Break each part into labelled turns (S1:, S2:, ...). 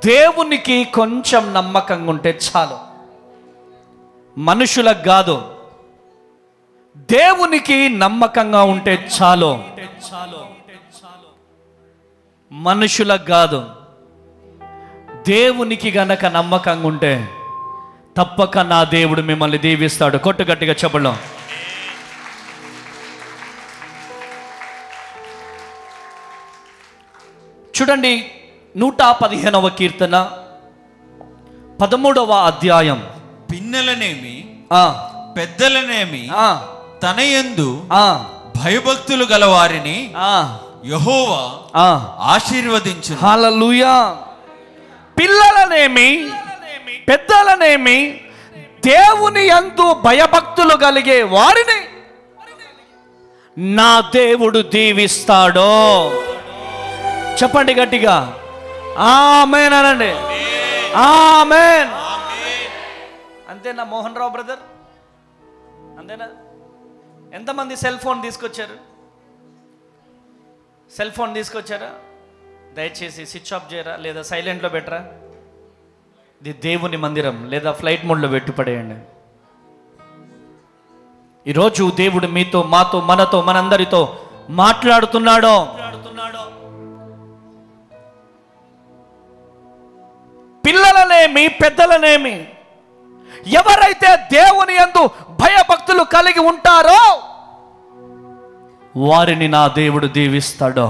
S1: దేవునికి కొంచెం నమ్మకంగా ఉంటే చాలు. మనుషులకు కాదు, దేవునికి నమ్మకంగా ఉంటే చాలు. మనుషులకు కాదు, దేవునికి గనక నమ్మకంగా ఉంటే తప్పక నా దేవుడు మిమ్మల్ని దీవిస్తాడు. కొట్టు గట్టిగా చెప్పడం. చూడండి, 115వ కీర్తన 13వ అధ్యాయం.
S2: పిన్నలనేమి పెద్దలనేమి తన యందు భయభక్తులు గలవారిని యెహోవా ఆశీర్వదించును.
S1: హల్లెలూయా. పిల్లలనేమి పెద్దలనేమి దేవుని యందు భయభక్తులు కలిగే వారిని నా దేవుడు దీవిస్తాడో. చెప్పండి గట్టిగా, ఆమేన్ అనండి. ఆమేన్. అంతేనా మోహన్ రావు బ్రదర్? అంతేనా? ఎంతమంది సెల్ ఫోన్ తీసుకొచ్చారు? సెల్ ఫోన్ తీసుకొచ్చారా? దయచేసి స్విచ్ ఆఫ్ చేయరా, లేదా సైలెంట్లో పెట్టరా. ఇది దేవుని మందిరం, లేదా ఫ్లైట్ మోడ్లో పెట్టి పడేయండి. ఈరోజు దేవుడు మీతో, మాతో, మనతో, మనందరితో మాట్లాడుతున్నాడో. పిల్లలనేమి పెద్దలనేమి ఎవరైతే దేవుని యందు భయభక్తులు కలిగి ఉంటారో వారిని నా దేవుడు దీవిస్తాడో,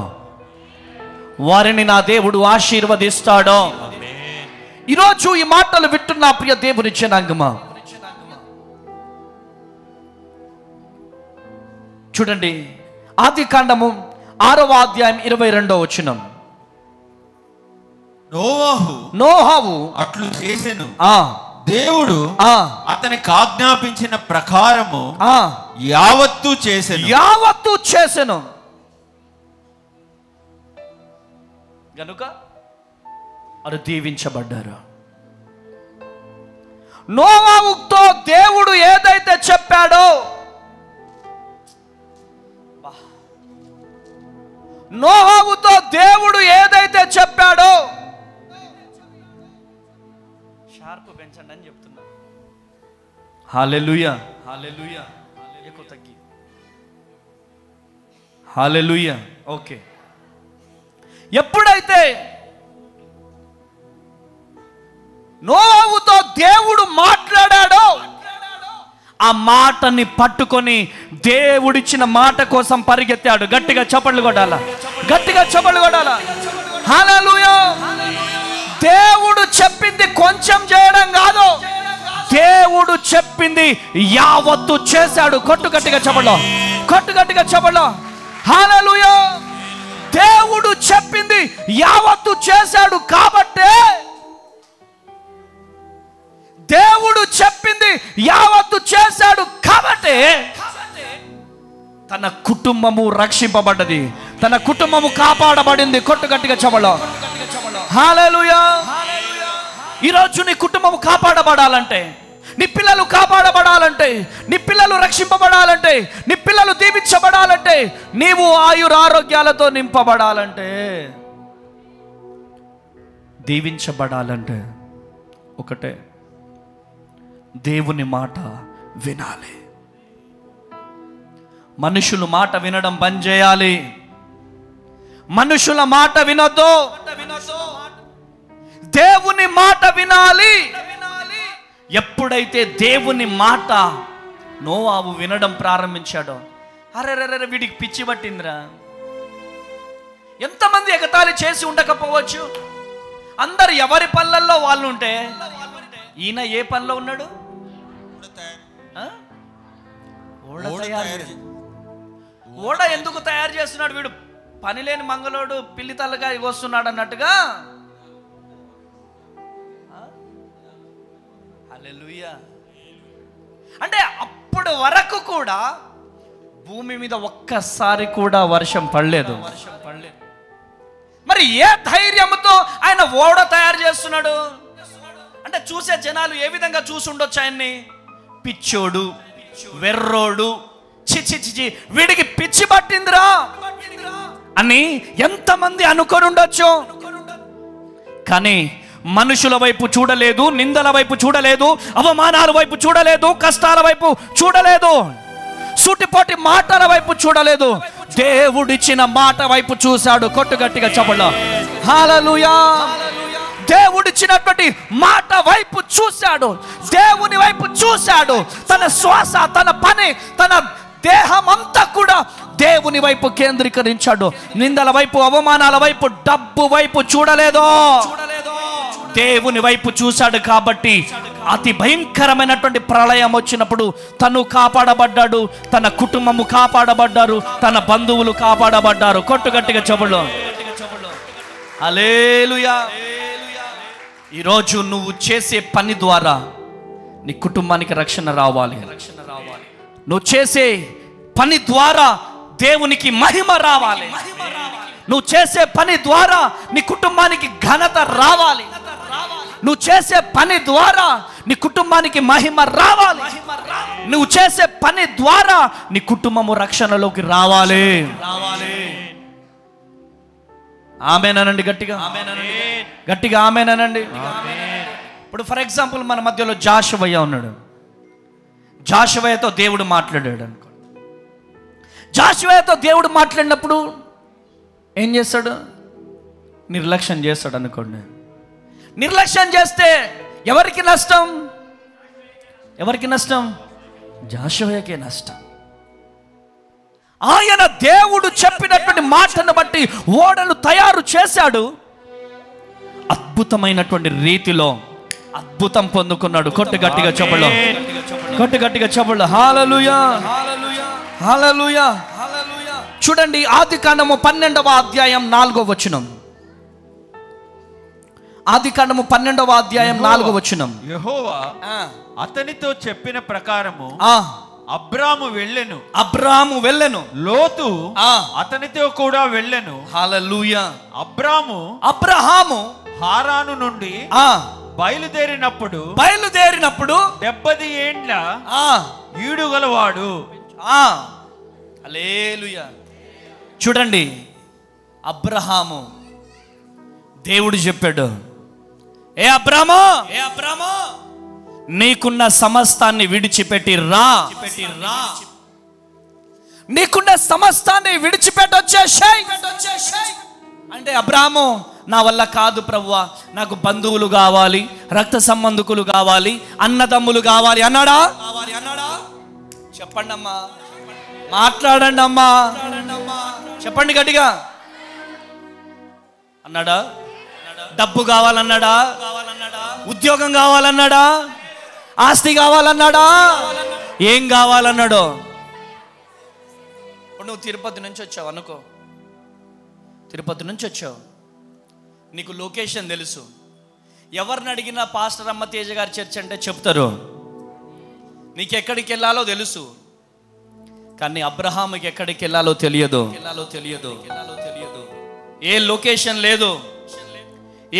S1: వారిని నా దేవుడు ఆశీర్వదిస్తాడో. ఈరోజు ఈ మాటలు వింటున్న ప్రియ దేవుని జనాంగమా, చూడండి, ఆదికాండము 6వ అధ్యాయం 22వ వచనం. నోవాహు
S2: అట్లు చేసెను. దేవుడు అతనికి ఆజ్ఞాపించిన ప్రకారము యావత్తు చేసెను. గనుక అది దీవించబడ్డారు. నోవాహుతో దేవుడు ఏదైతే చెప్పాడో, నోవాహుతో దేవుడు ఏదైతే చెప్పాడో, షార్ప్ పెంచండి అని చెప్తున్నా. హల్లెలూయా. హల్లెలూయా. ఎక్కువ తగ్గి. హల్లెలూయా. ఓకే. ఎప్పుడైతే నోవాహుతో దేవుడు మాట్లాడాడో ఆ మాటని పట్టుకొని దేవుడిచ్చిన మాట కోసం పరిగెత్తాడు. గట్టిగా చప్పట్లు కొట్టాలా, గట్టిగా చప్పట్లు కొట్టాలా. హల్లెలూయా. దేవుడు చెప్పింది కొంచెం చేయడం కాదు, దేవుడు చెప్పింది యావత్తు చేశాడు. కొట్టు గట్టిగా చప్పట్లు, కొట్టు గట్టిగా చప్పట్లు. హల్లెలూయా. దేవుడు చెప్పింది యావత్తు చేశాడు. కాబట్టే దేవుడు చెప్పింది యావత్తు చేశాడు కాబట్టి తన కుటుంబము రక్షింపబడ్డది, తన కుటుంబము కాపాడబడింది. కొట్టు గట్టిగా చప్పట్లు. హల్లెలూయా. ఈరోజు నీ కుటుంబము కాపాడబడాలంటే, నీ పిల్లలు కాపాడబడాలంటే, నీ పిల్లలు రక్షింపబడాలంటే, నీ పిల్లలు దీవించబడాలంటే, నీవు ఆయురారోగ్యాలతో నింపబడాలంటే, దీవించబడాలంటే ఒకటే, దేవుని మాట వినాలి. మనుషుల మాట వినడం బంద్ చేయాలి. మనుషుల మాట వినొద్దు, దేవుని మాట వినాలి. ఎప్పుడైతే దేవుని మాట నోవాహు వినడం ప్రారంభించాడో, అరెరెరె వీడికి పిచ్చి పట్టిందిరా. ఎంతమంది ఎగతాళి చేసి ఉండకపోవచ్చు, అందరు ఎవరి పనులలో వాళ్ళు ఉంటే, ఈయన ఏ పనిలో ఉన్నాడు? ఓడ ఎందుకు తయారు చేస్తున్నాడు? వీడు పని లేని మంగళోడు పిల్లి తల్లగా వస్తున్నాడు అన్నట్టుగా. హల్లెలూయా. అంటే అప్పటి వరకు కూడా భూమి మీద ఒక్కసారి కూడా వర్షం పడలేదు. మరి ఏ ధైర్యంతో ఆయన ఓడ తయారు చేస్తున్నాడు? అంటే చూసే జనాలు ఏ విధంగా చూసి ఉండొచ్చు ఆయన్ని? పిచ్చోడు, వెర్రోడు, చిచి వీడికి పిచ్చి పట్టిందిరా అని ఎంతమంది అనుకొని ఉండొచ్చు. కానీ మనుషుల వైపు చూడలేదు, నిందల వైపు చూడలేదు, అవమానాల వైపు చూడలేదు, కష్టాల వైపు చూడలేదు, సూటిపోటి మాటల వైపు చూడలేదు. దేవుడిచ్చిన మాట వైపు చూశాడు. కొట్టు గట్టిగా చప్పట్లు. హల్లెలూయా. దేవుడిచ్చినటువంటి మాట వైపు చూశాడు, దేవుని వైపు చూశాడు. తన శ్వాస, తన పని, తన దేహం అంతా కూడా దేవుని వైపు కేంద్రీకరించాడు. నిందల వైపు, అవమానాల వైపు, డబ్బు వైపు చూడలేదు, దేవుని వైపు చూశాడు. కాబట్టి అతి భయంకరమైనటువంటి ప్రళయం వచ్చినప్పుడు తను కాపాడబడ్డాడు, తన కుటుంబము కాపాడబడ్డారు, తన బంధువులు కాపాడబడ్డారు. కొట్టుగట్టిగా చెబులు. హల్లెలూయా. ఈరోజు నువ్వు చేసే పని ద్వారా నీ కుటుంబానికి రక్షణ రావాలి. నువ్వు చేసే పని ద్వారా దేవునికి మహిమ రావాలి. నువ్వు చేసే పని ద్వారా నీ కుటుంబానికి ఘనత రావాలి. నువ్వు చేసే పని ద్వారా నీ కుటుంబానికి మహిమ రావాలి. నువ్వు చేసే పని ద్వారా నీ కుటుంబము రక్షణలోకి రావాలి. ఆమేనండి. గట్టిగా గట్టిగా ఆమేనండి. ఇప్పుడు ఫర్ ఎగ్జాంపుల్ మన మధ్యలో జాషువయ్య ఉన్నాడు. జాషువయ్యతో దేవుడు మాట్లాడాడు అనుకో. జాషువయ్యతో దేవుడు మాట్లాడినప్పుడు ఏం చేస్తాడు? నిర్లక్ష్యం చేస్తాడు అనుకోండి. నిర్లక్ష్యం చేస్తే ఎవరికి నష్టం? ఎవరికి నష్టం? జాషువయ్యకే నష్టం. ఆయన దేవుడు చెప్పినటువంటి మాటను బట్టి ఓడలు తయారు చేశాడు. అద్భుతమైనటువంటి రీతిలో అద్భుతం పొందుకున్నాడు. కొట్టు గట్టిగా చెప్పులు. కొట్టు గట్టిగా చెప్పులు. హల్లెలూయా. హల్లెలూయా. చూడండి, ఆదికాండము 12వ అధ్యాయం 4వ వచనం. ఆదికాండము 12వ అధ్యాయం 4వ వచనం.
S3: యెహోవా అతనితో చెప్పిన ప్రకారము అబ్రాము వెళ్ళెను, లోతు అతనితో కూడా వెళ్ళెను.
S2: హల్లెలూయా.
S3: అబ్రహాము హారాను నుండి బయలుదేరినప్పుడు 70 ఏండ్ల ఈడుగలవాడు.
S2: హల్లెలూయా. చూడండి, అబ్రహాము దేవుడు చెప్పాడు, ఏ అబ్రామా, నీకున్న సమస్తాన్ని విడిచిపెట్టి రా. నీకున్న సమస్తాన్ని విడిచిపెట్టొచ్చేసాయి. అంటే అబ్రాము, నా వల్ల కాదు ప్రభువా, నాకు బంధువులు కావాలి, రక్త సంబంధికులు కావాలి, అన్నదమ్ములు కావాలి అన్నాడా? చెప్పండి అమ్మా, మాట్లాడండి అమ్మా, చెప్పండి గట్టిగా. అన్నాడా? డబ్బు కావాలన్నాడా? ఉద్యోగం కావాలన్నాడా? ఆస్తి కావాలన్నాడా? ఏం కావాలన్నాడో? ఇప్పుడు నువ్వు తిరుపతి నుంచి వచ్చావు అనుకో, తిరుపతి నుంచి వచ్చావు, నీకు లొకేషన్ తెలుసు. ఎవరిని అడిగినా పాస్టర్ అమ్మ తేజ గారి చర్చ్ అంటే చెప్తారు. నీకు ఎక్కడికి వెళ్ళాలో తెలుసు, కానీ అబ్రహాముకి ఎక్కడికి వెళ్ళాలో తెలియదు. ఏ లొకేషన్ లేదు,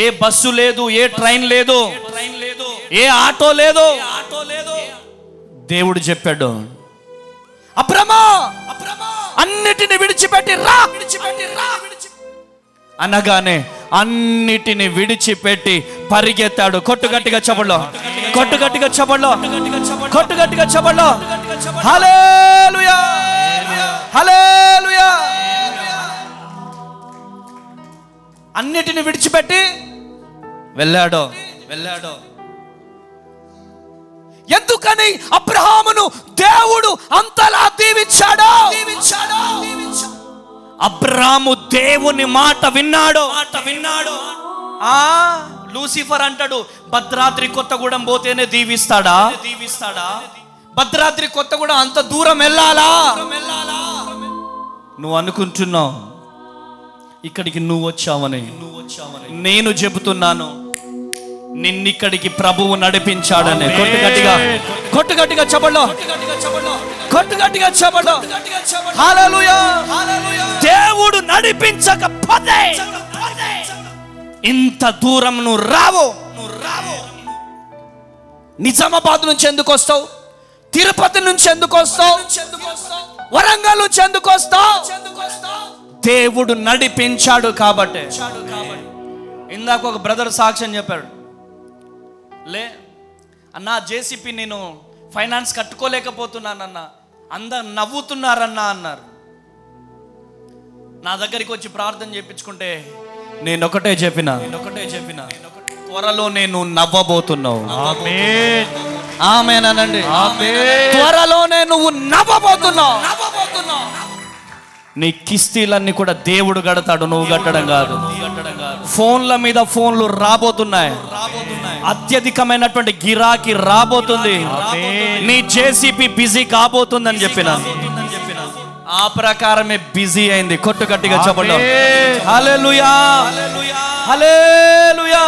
S2: ఏ బస్సు లేదు, ఏ ట్రైన్ లేదు, ఏ ఆటో లేదు. దేవుడు చెప్పాడు, అబ్రమా అన్నిటిని విడిచిపెట్టి రా అనగానే అన్నిటిని విడిచిపెట్టి పరిగెత్తాడు. కొట్టుగట్టిగా చెప్పలో, కొట్టుగట్టిగా చెప్పలో, కొట్టుగట్టిగా చెప్పలో. హల్లెలూయా, హల్లెలూయా. అన్నిటిని విడిచిపెట్టి వెళ్ళాడు. ఎందుకని అబ్రహామును దేవుడు అంతలా దీవించాడు? అబ్రహాము దేవుని మాట విన్నాడు. లూసిఫర్ అంటాడు, భద్రాద్రి కొత్తగూడెం పోతేనే దీవిస్తాడా? భద్రాద్రి కొత్తగూడెం అంత దూరం వెళ్ళాలా? నువ్వు అనుకుంటున్నావు ఇక్కడికి నువ్వు వచ్చావని. నేను చెబుతున్నాను, నిన్నిక్కడికి ప్రభువు నడిపించాడని. కొట్టుగట్టిగా, కొట్టుగట్టిగా చెప్పండి, కొట్టుగట్టిగా చెప్పండి. హల్లెలూయా. దేవుడు నడిపించకపోతే ఇంత దూరం నువ్వు రావు. నిజామాబాద్ నుంచి ఎందుకు వస్తావు? తిరుపతి నుంచి ఎందుకు వస్తావు? వరంగల్ నుంచి ఎందుకు వస్తావు? దేవుడు నడిపించాడు కాబట్టి. ఇందాక ఒక బ్రదర్ సాక్ష్యం చెప్పాడు, లే అన్నా జేసీపీ నేను ఫైనాన్స్ కట్టుకోలేకపోతున్నానన్నా, అందరు నవ్వుతున్నారన్నా అన్నారు. నా దగ్గరికి వచ్చి ప్రార్థన చేయించుకుంటే నేను ఒకటే చెప్పిన, త్వరలో నేను నవ్వబోతున్నావు. ఆమేన్ అనండి. త్వరలోనే నువ్వు నవ్వబోతున్నావు. నీ కిస్తీలన్నీ కూడా దేవుడు కడతాడు, నువ్వు కట్టడం కాదు. ఫోన్ల మీద ఫోన్లు రాబోతున్నాయి, అత్యధికమైనటువంటి గిరాకీ రాబోతుంది. నీ జేసీపీ బిజీ కాబోతుందని చెప్పిన, ఆ ప్రకారమే బిజీ అయింది. కొట్టు గట్టిగా చెప్పండి హల్లెలూయా, హల్లెలూయా.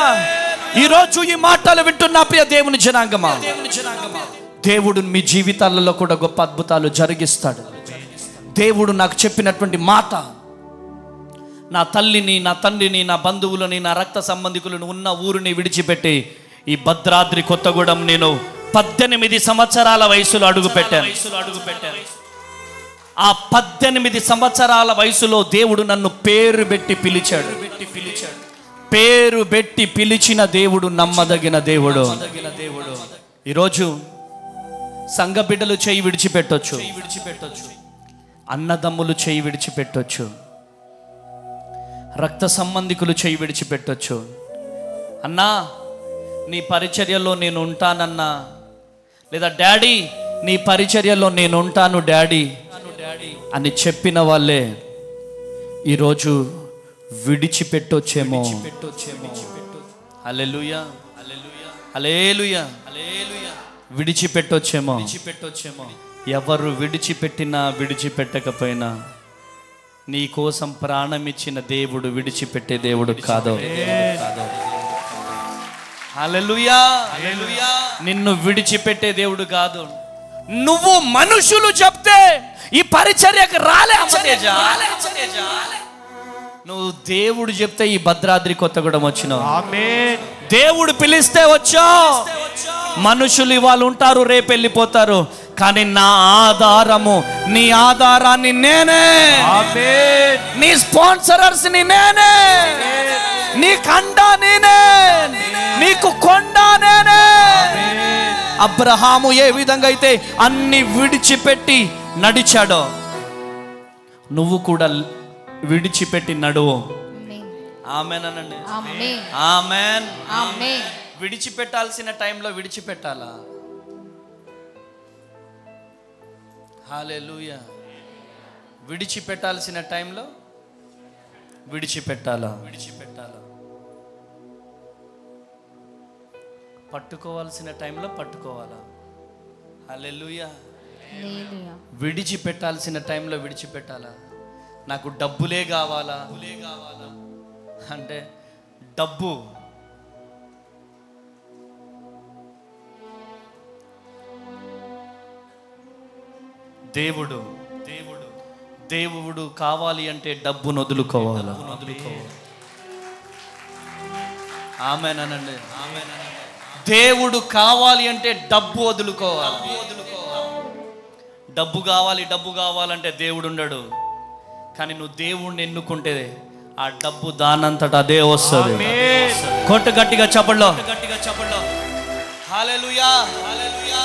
S2: ఈరోజు ఈ మాటలు వింటున్న ప్రియ దేవుని జనాంగమా, దేవుడు మీ జీవితాలలో కూడా గొప్ప అద్భుతాలు జరిగిస్తాడు. దేవుడు నాకు చెప్పినటువంటి మాట, నా తల్లిని, నా తండ్రిని, నా బంధువులని, నా రక్త సంబంధికులను ఉన్న ఊరిని విడిచిపెట్టి ఈ భద్రాద్రి కొత్తగూడెం నేను 18 సంవత్సరాల వయసులో అడుగు పెట్టాను. ఆ 18 సంవత్సరాల వయసులో దేవుడు నన్ను పేరు పెట్టి పిలిచాడు. పేరు పెట్టి పిలిచిన దేవుడు నమ్మదగిన దేవుడు. ఈరోజు సంఘ బిడ్డలు చేయి విడిచిపెట్టొచ్చు, అన్నదమ్ములు చేయి విడిచిపెట్టొచ్చు, రక్త సంబంధికులు చేయి విడిచిపెట్టొచ్చు. అన్నా నీ పరిచర్యలో నేను ఉంటానన్నా, లేదా డాడీ నీ పరిచర్యలో నేను ఉంటాను డాడీ అని చెప్పిన వాళ్ళే ఈరోజు విడిచిపెట్టొచ్చేమో. హల్లెలూయా, హల్లెలూయా. విడిచిపెట్టొచ్చేమో. ఎవరు విడిచిపెట్టినా విడిచిపెట్టకపోయినా నీ కోసం ప్రాణం ఇచ్చిన దేవుడు విడిచిపెట్టే దేవుడు కాదు. హల్లెలూయా, హల్లెలూయా. నిన్ను విడిచిపెట్టే దేవుడు కాదు. నువ్వు మనుషులు చెప్తే ఈ పరిచర్యకు రాలే, నువ్వు దేవుడు చెప్తే ఈ భద్రాద్రి కొత్తగూడెం వచ్చినావు. దేవుడు పిలిస్తే వచ్చావు. మనుషులు ఇవాళ ఉంటారు, రేపు వెళ్ళిపోతారు, కానీ నా ఆధారము, నీ ఆధారాన్ని నేనే, నీ స్పాన్సరర్స్ ని నేనే, నీ కండ నేనే, నీకు కొండ నేనే. అబ్రహాము ఏ విధంగా అయితే అన్ని విడిచిపెట్టి నడిచాడో, నువ్వు కూడా విడిచిపెట్టి నడువు. ఆమేన్ అనండి. ఆమేన్. విడిచిపెట్టాల్సిన టైంలో విడిచిపెట్టాలా? హల్లెలూయా. విడిచిపెట్టాల్సిన టైంలో విడిచిపెట్టాలా? పట్టుకోవాల్సిన టైంలో పట్టుకోవాలా? హల్లెలూయా. విడిచిపెట్టాల్సిన టైంలో విడిచిపెట్టాలా? నాకు డబ్బులే కావాలా అంటే డబ్బు దేవుడు కావాలి అంటే డబ్బును వదులుకోవాలా? ఆమేన్ అనండి. దేవుడు కావాలి అంటే డబ్బు వదులుకోవాలి. డబ్బు కావాలంటే దేవుడు ఉండడు. కానీ నువ్వు దేవుణ్ణి ఎన్నుకుంటే ఆ డబ్బు దానంతట అదే వస్తుంది. కొట్టు గట్టిగా చెప్పండి. హల్లెలూయా, హల్లెలూయా,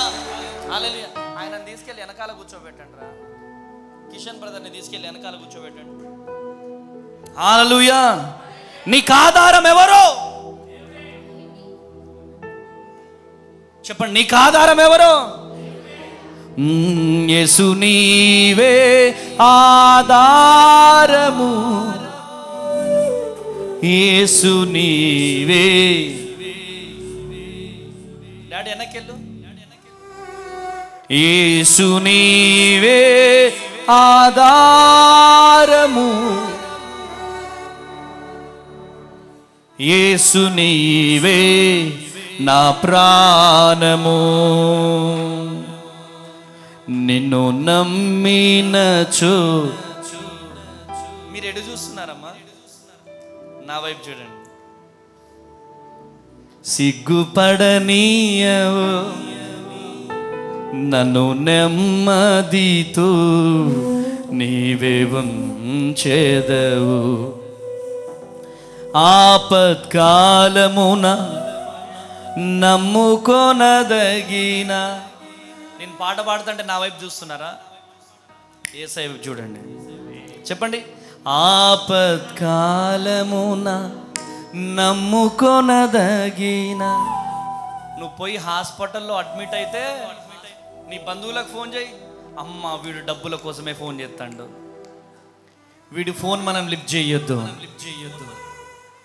S2: హల్లెలూయా. ఆయనని తీసుకెళ్ళి వెనకాల కూర్చోబెట్టండి రా. కిషన్ బ్రదర్ని తీసుకెళ్ళి వెనకాల కూర్చోబెట్టండి. హల్లెలూయా. నీకు ఆధారం ఎవరు చెప్పండి. నీకు ఆధారం ఎవరు? యేసు నీవే ఆధారము, యేసు నీవే. డాడీ వెనకెళ్ళు. యేసు నీవే ఆధారము, యేసు నీవే నా ప్రాణము. నిన్ను నమ్మినచో. మీరు ఎటు చూస్తున్నారమ్మా? నా వైపు చూడండి. సిగ్గుపడనీయవు నన్ను నెమ్మదితో నీవే ఉంచెదవు. ఆపత్కాలమున నమ్ముకొనదగిన. నేను పాట పాడుతుంటే నా వైపు చూస్తున్నారా? యేసయ్య వైపు చూడండి, చెప్పండి. ఆపత్కాలమున నమ్ముకొనదగిన. నువ్వు పోయి హాస్పిటల్లో అడ్మిట్ అయితే నీ బంధువులకు ఫోన్ చేయి, అమ్మ వీడు డబ్బుల కోసమే ఫోన్ చేస్తాడు, వీడి ఫోన్ మనం లిఫ్ట్ చేయొద్దు.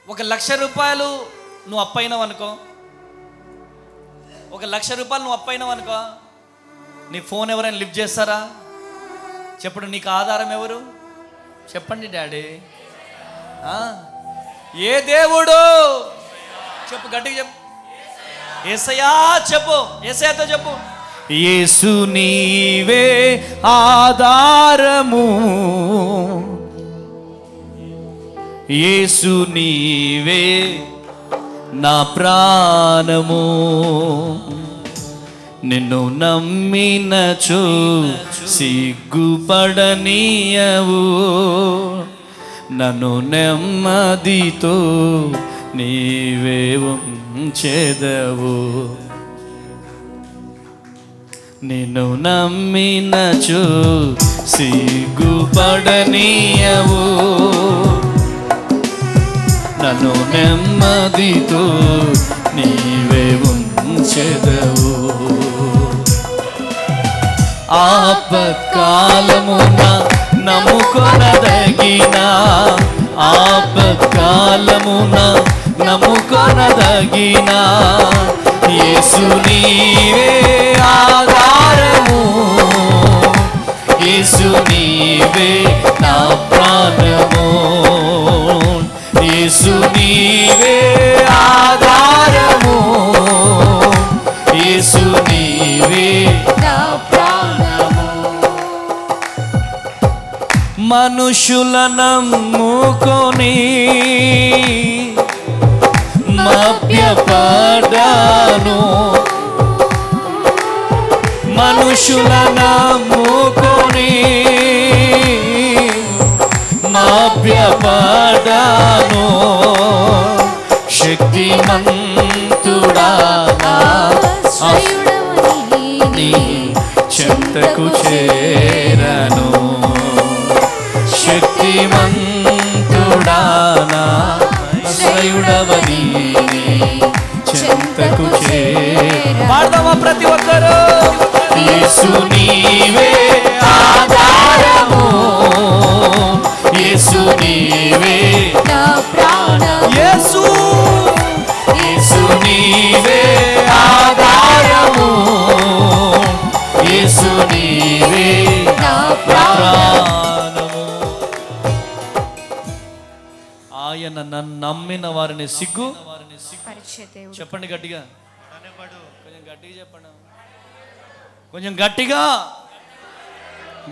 S2: 1,00,000 రూపాయలు నువ్వు అప్పైనావు అనుకో, 1,00,000 రూపాయలు నువ్వు అప్పైనావు అనుకో, నీ ఫోన్ ఎవరైనా లిఫ్ట్ చేస్తారా? చెప్పండి, నీకు ఆధారం ఎవరు? చెప్పండి డాడీ. ఏ దేవుడు? చెప్పు, గట్టిగా చెప్పు. యేసయ్యా చెప్పు, యేసయ్యతో చెప్పు. యేసు నీవే ఆధారము, యేసు నీవే నా ప్రాణము, నిన్ను నమ్మినచో సిగ్గుపడనీయవు, నన్ను నెమ్మదితో నీవే ఉంచెదవు, నిన్ను నమ్మినచో సిగ్గుపడనీయవు, నన్ను నెమ్మదితో నీవే ఉంచెదవు. ఆపత్కాలమున నమ్ముకొనదగిన, ఆపత్కాలమున నమ్ముకొనదగిన, యేసు నీవే ఆధారము, యేసు నీవే నా ప్రాణము, యేసు నీవే ఆధారము, యేసు నీవే నా ప్రాణము. మనుషుల నమ్ముకొని మభ్యపడాను, మనుషుల నమ్ముకొని మభ్యపడాను, శక్తిమంతుడా నీ చెంతకు చేరను, శక్తిమంతుడా ఆశ్రయుడవని చెంతకు చేరను. పాడదామా ప్రతి ఒక్కరు? యేసు నీవే ఆధారము, యేసు నీవే నా ప్రాణము, యేసు యేసు నీవే ఆధారము, యేసు నీవే నా ప్రాణము. ఆయన నన్ను నమ్మిన వారిని సిగ్గు. చెప్పండి గట్టిగా, కొంచెం గట్టిగా చెప్పండి, కొంచెం గట్టిగా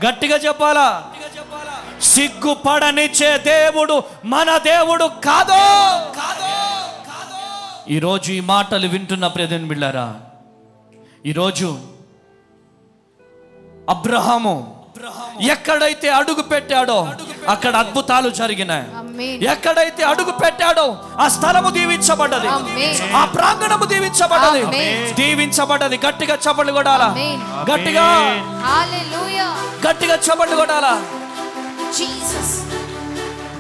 S2: గట్టిగా చెప్పాలా? సిగ్గుపడనిచ్చే దేవుడు మన దేవుడు కాదు. ఈరోజు ఈ మాటలు వింటున్న ప్రియమైన బిడ్డలారా, ఈరోజు అబ్రహాము ఎక్కడైతే అడుగు పెట్టాడో అక్కడ అద్భుతాలు జరిగినాయి. ఎక్కడైతే అడుగు పెట్టాడో ఆ స్థలము దీవించబడ్డది, ఆ ప్రాంగణము దీవించబడ్డది, దీవించబడ్డది. గట్టిగా చప్పట్లు కొట్టాలా? గట్టిగా గట్టిగా చప్పట్లు కొట్టాలా?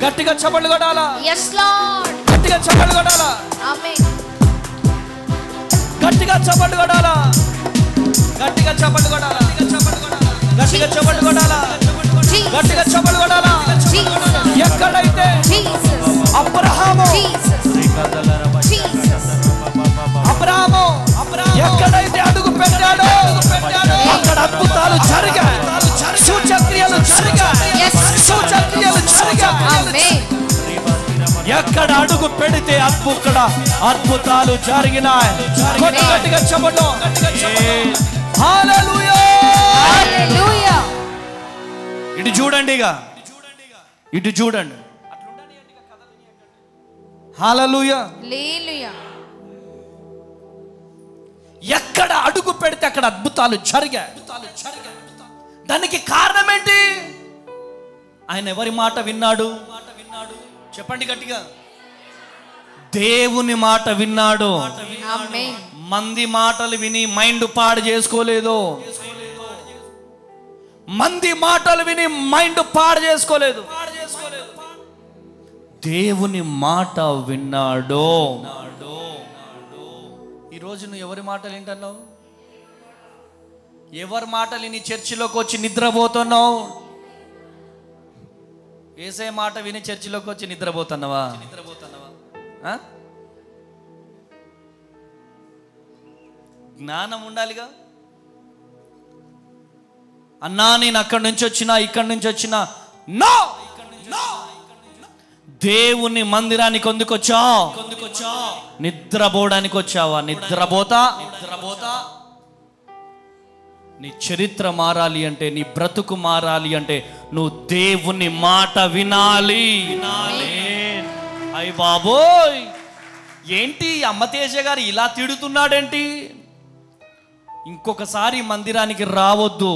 S2: గట్టిగా చప్పట్లు కొట్టాలా? గట్టిగా చప్పట్లు కొట్టాలా? గట్టిగా చప్పట్లు కొట్టాలా? గట్టిగా చప్పట్లు కొట్టాలా? గట్టిగా చప్పట్లు కొట్టాలా? గట్టిగా చప్పట్లు కొట్టాలా? ఎక్కడైతే అబ్రహాము ఎక్కడైతే అడుగు పెట్టాడో అక్కడ అద్భుతాలు జరిగాయి, సూచక్రియలు జరిగాయి, సూచక్రియలు జరిగాయి. ఎక్కడ అడుగు పెడితే అక్కడ అద్భుతాలు జరిగినాయి. గట్టిగా చప్పట్లు. హల్లెలూయా. ఇటు చూడండి, ఇటు చూడండి. హల్లెలూయా. ఎక్కడ అడుగు పెడితే అక్కడ అద్భుతాలు జరిగాయి. దానికి కారణం ఏంటి? ఆయన ఎవరి మాట విన్నాడు? చెప్పండి గట్టిగా.
S1: దేవుని మాట విన్నాడు.
S4: ఆమేన్.
S1: మంది మాటలు విని మైండ్ పాడు చేసుకోలేదు. మంది మాటలు విని మైండ్ పాడు చేసుకోలేదు. దేవుని మాట విన్నాడు. ఈరోజు నువ్వు ఎవరి మాటలు వింటున్నావు? ఎవరి మాటలు నీ చర్చిలోకి వచ్చి నిద్రపోతున్నావు? ఏసే మాట విని చర్చిలోకి వచ్చి నిద్రపోతున్నావా? జ్ఞానం ఉండాలిగా. అన్నా నేను అక్కడి నుంచి వచ్చినా ఇక్కడి నుంచి వచ్చినా, నో, దేవుని మందిరానికి ఎందుకు వచ్చావు? నిద్రపోవడానికి వచ్చావా? నిద్రపోతా. నీ చరిత్ర మారాలి అంటే, నీ బ్రతుకు మారాలి అంటే నువ్వు దేవుని మాట వినాలి. అయ్య బాబోయ్, ఏంటి అమ్మతేజ గారు ఇలా తిడుతున్నాడేంటి? ఇంకొకసారి మందిరానికి రావద్దు.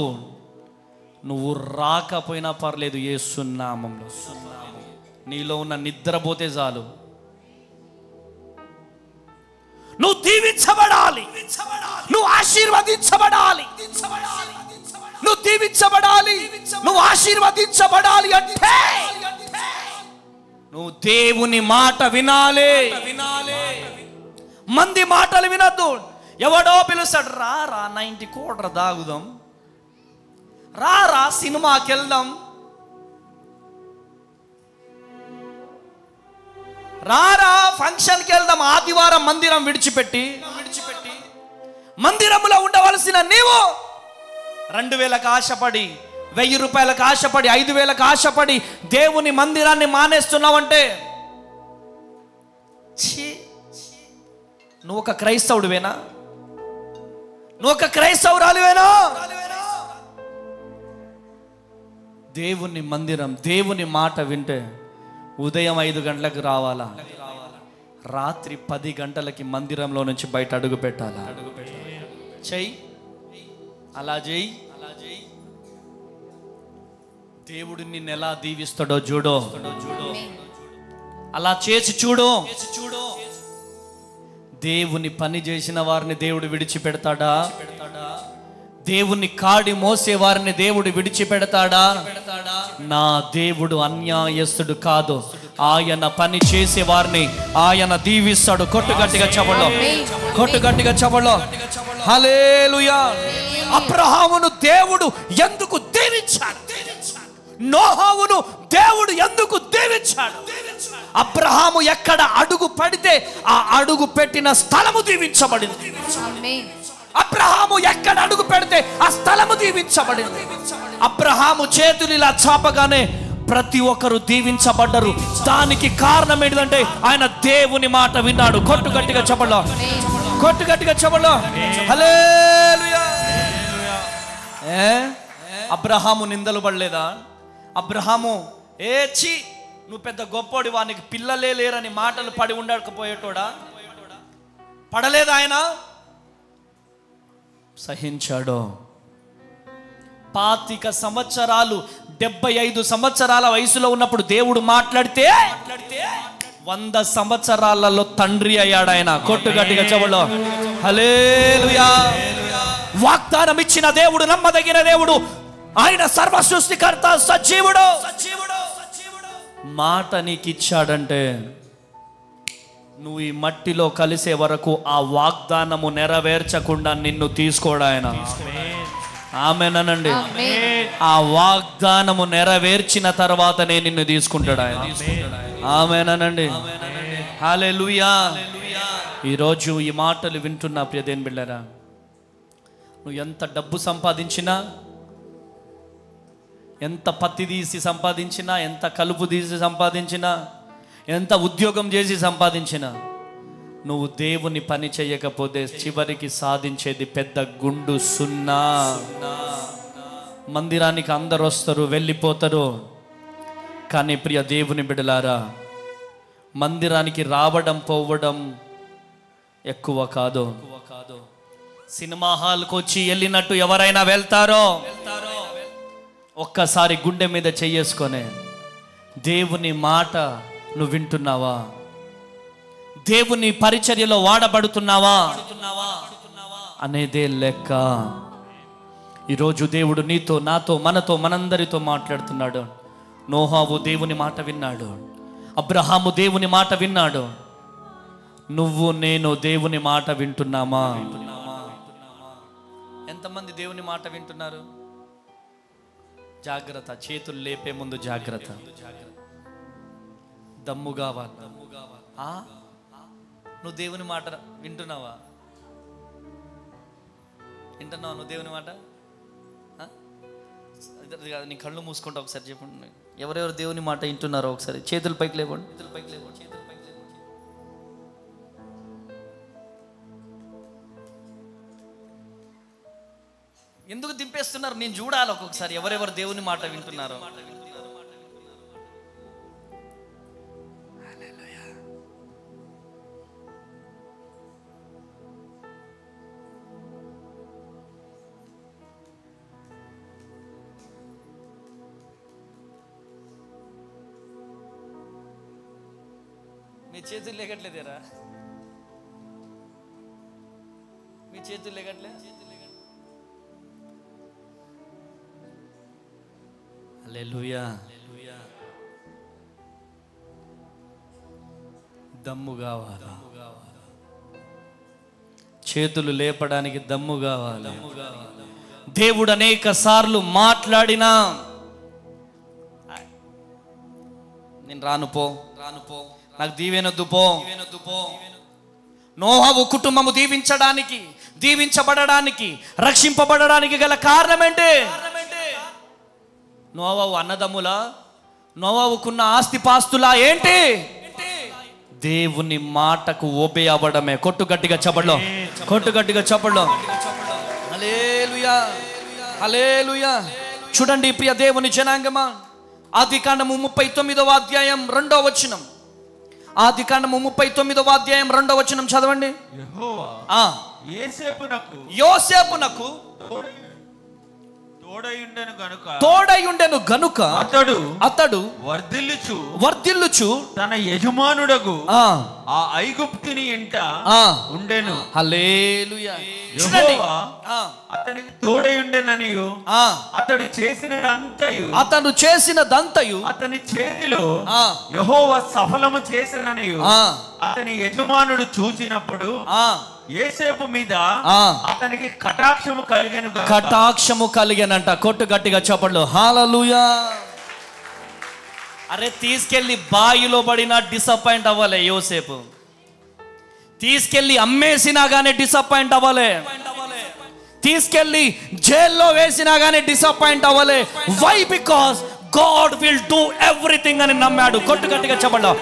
S1: నువ్వు రాకపోయినా పర్లేదు, యేసు నామములో. నీలో ఉన్న నిద్రపోతే చాలు. నువ్వు దీవించబడాలి, నువ్వు ఆశీర్వదించబడాలి, నువ్వు దీవించబడాలి, నువ్వు ఆశీర్వదించబడాలి అంటే నువ్వు దేవుని మాట వినాలి. మంది మాటలు వినద్దు. ఎవడో పిలుస్తాడు, రా 90 కోట్ల దాగుదాం, రా సినిమాకి వెళ్దాం, రారా ఫంక్షన్కి వెళ్దాం. ఆదివారం మందిరం విడిచిపెట్టి మందిరంలో ఉండవలసిన నీవు 2000కు ఆశపడి, 1000 రూపాయలకు ఆశపడి, 5000కు ఆశపడి దేవుని మందిరాన్ని మానేస్తున్నావంటే నువ్వు ఒక క్రైస్తవుడివేనా? నువ్వు ఒక క్రైస్తవురాలివేనా? దేవుని మందిరం, దేవుని మాట వింటే ఉదయం 5 గంటలకు రావాలా, రాత్రి 10 గంటలకి మందిరంలో నుంచి బయట అడుగు పెట్టాలా? చెయ్యి, అలా చెయ్యి. దేవుడు నిన్ను ఎలా దీవిస్తాడో చూడు. అలా చేసి చూడు. దేవుని పని చేసిన వారిని దేవుడు విడిచిపెడతాడా? దేవుని కాడి మోసే వారిని దేవుడు విడిచిపెడతాడా? నా దేవుడు అన్యాయస్తుడు కాదు. ఆయన పని చేసే వారిని ఆయన దీవిస్తాడు. కొట్టుగట్టిగా చెప్పలో, కొట్టుగట్టిగా చెప్పలో. హల్లెలూయా. అబ్రహామును దేవుడు ఎందుకు దీవించాడు? నోహోవును దేవుడు ఎందుకు దీవించాడు? అబ్రహాము ఎక్కడ అడుగు పడితే ఆ అడుగు పెట్టిన స్థలము దీవించబడింది. అబ్రహాము ఎక్కడ అడుగు పెడితే ఆ స్థలము దీవించబడింది. అబ్రహాము చేతులు ఇలా చాపగానే ప్రతి ఒక్కరు దీవించబడ్డరు. దానికి కారణం ఏంటంటే ఆయన దేవుని మాట విన్నాడు. కొట్టుగట్టిగా చెప్పలో, కొట్టుగట్టిగా చెప్పలో. హల్లెలూయా. అబ్రహాము నిందలు పడలేదా? అబ్రహాము ఏచి నువ్వు పెద్ద గొప్పోడి, వానికి పిల్లలే లేరని మాటలు పడి ఉండకపోయేటోడా? పడలేదు. ఆయన సహించాడు. 25 సంవత్సరాలు, 75 సంవత్సరాల వయసులో ఉన్నప్పుడు దేవుడు మాట్లాడితే 100 సంవత్సరాలలో తండ్రి అయ్యాడు ఆయన. కొట్టుగట్టిగా చెవులో హల్లెలూయా. వాగ్దానం ఇచ్చిన దేవుడు నమ్మదగిన దేవుడు. ఆయన సర్వ సృష్టికర్త, సజీవుడు. మాట నీకు ఇచ్చాడంటే నువ్వు ఈ మట్టిలో కలిసే వరకు ఆ వాగ్దానము నెరవేర్చకుండా నిన్ను తీసుకోడు ఆయన. ఆమేనండి. ఆ వాగ్దానము నెరవేర్చిన తర్వాతనే నిన్ను తీసుకుంటాడు ఆయన. ఆమేనండి. హల్లెలూయా. ఈరోజు ఈ మాటలు వింటున్నా ప్రియ దేవుని బిడ్డలారా, నువ్వు ఎంత డబ్బు సంపాదించినా, ఎంత పత్తి తీసి సంపాదించినా, ఎంత కలుపు తీసి సంపాదించినా, ఎంత ఉద్యోగం చేసి సంపాదించినా, నువ్వు దేవుని పని చేయకపోతే చివరికి సాధించేది పెద్ద గుండు సున్నా. మందిరానికి అందరు వస్తారు, వెళ్ళిపోతారు. కానీ ప్రియ దేవుని బిడ్డలారా, మందిరానికి రావడం పోవడం ఎక్కువ కాదు. సినిమా హాల్కి వచ్చి వెళ్ళినట్టు ఎవరైనా వెళ్తారో? ఒక్కసారి గుండె మీద చెయ్యేసుకొని, దేవుని మాట నువ్వు వింటున్నావా? దేవుని పరిచర్యలో వాడబడుతున్నావా అనేదే లెక్క. ఈరోజు దేవుడు నీతో, నాతో, మనతో, మనందరితో మాట్లాడుతున్నాడు. నోహావు దేవుని మాట విన్నాడు, అబ్రహాము దేవుని మాట విన్నాడు. నువ్వు నేను దేవుని మాట వింటున్నామా? ఎంతమంది దేవుని మాట వింటున్నారు? జాగ్రత్త, చేతులు లేపే ముందు జాగ్రత్త. దమ్ము కావాలి. నువ్వు దేవుని మాట వింటున్నావా? వింటున్నావా నువ్వు దేవుని మాట? నీ కళ్ళు మూసుకుంటా ఒకసారి చెప్పండి. ఎవరెవరు దేవుని మాట వింటున్నారో ఒకసారి చేతులు పైకి లేవండి. చేతులు పైకి లేవండి. ఎందుకు దింపేస్తున్నారు? నేను చూడాలి ఒక్కొక్కసారి ఎవరెవరు దేవుని మాట వింటున్నారో. మీ చేతులు లేగట్లేదేరా? మీ చేతులు లేగట్లే? హల్లెలూయా. దమ్ము కావాలి. చేతులు లేపడానికి దమ్ము కావాలి. దేవుడు అనేక సార్లు మాట్లాడినా నేను రాను పో, నాకు దీవెనొద్దు పో. నోహవు కుటుంబము దీవించడానికి, దీవించబడడానికి, రక్షింపబడడానికి గల కారణం ఏంటి? నోవావు అన్నదమ్ములా? నోవావుకున్న ఆస్తిపాస్తులా? ఏంటి? దేవుని మాటకు ఓబే అవ్వడమే. కొట్టు గట్టిగా చప్పట్లో, కొట్టు గట్టిగా చప్పట్లో. హల్లెలూయా, హల్లెలూయా. చూడండి ప్రియ దేవుని జనాంగమా, ఆదికాండము 39వ అధ్యాయం 2వ వచనం. ఆదికాండము 39వ అధ్యాయం 2వ వచనం చదవండి. యోసేపునకు తోడయుండెను గనుక అతడు వర్ధిల్లుచు
S3: తన యజమానుడగు ఆ ఐగుప్తుని ఇంట ఉండెను.
S1: హల్లెలూయా.
S3: అతనికి తోడయుండెననియు అతడు చేసినదంతయు అతని చేతిలో యెహోవా సఫలము చేసిననియు అతని యజమానుడు చూచినప్పుడు యోసేపు మీద అతనికి కటాక్షము కలిగెనంట. కొట్టు గట్టిగా చప్పట్లు. హల్లెలూయా. అరే తీసుకెళ్లి బాయిలో పడినా డిసప్పాయింట్ అవ్వలే యోసేపు. తీసుకెళ్లి అమ్మేసినా గానీ డిసప్పాయింట్ అవ్వలే. తీసుకెళ్లి జైల్లో వేసినా గానీ డిసప్పాయింట్ అవ్వలే. Why? Because God will do everything అని నమ్మాడు. కొట్టు గట్టిగా చెప్పండి,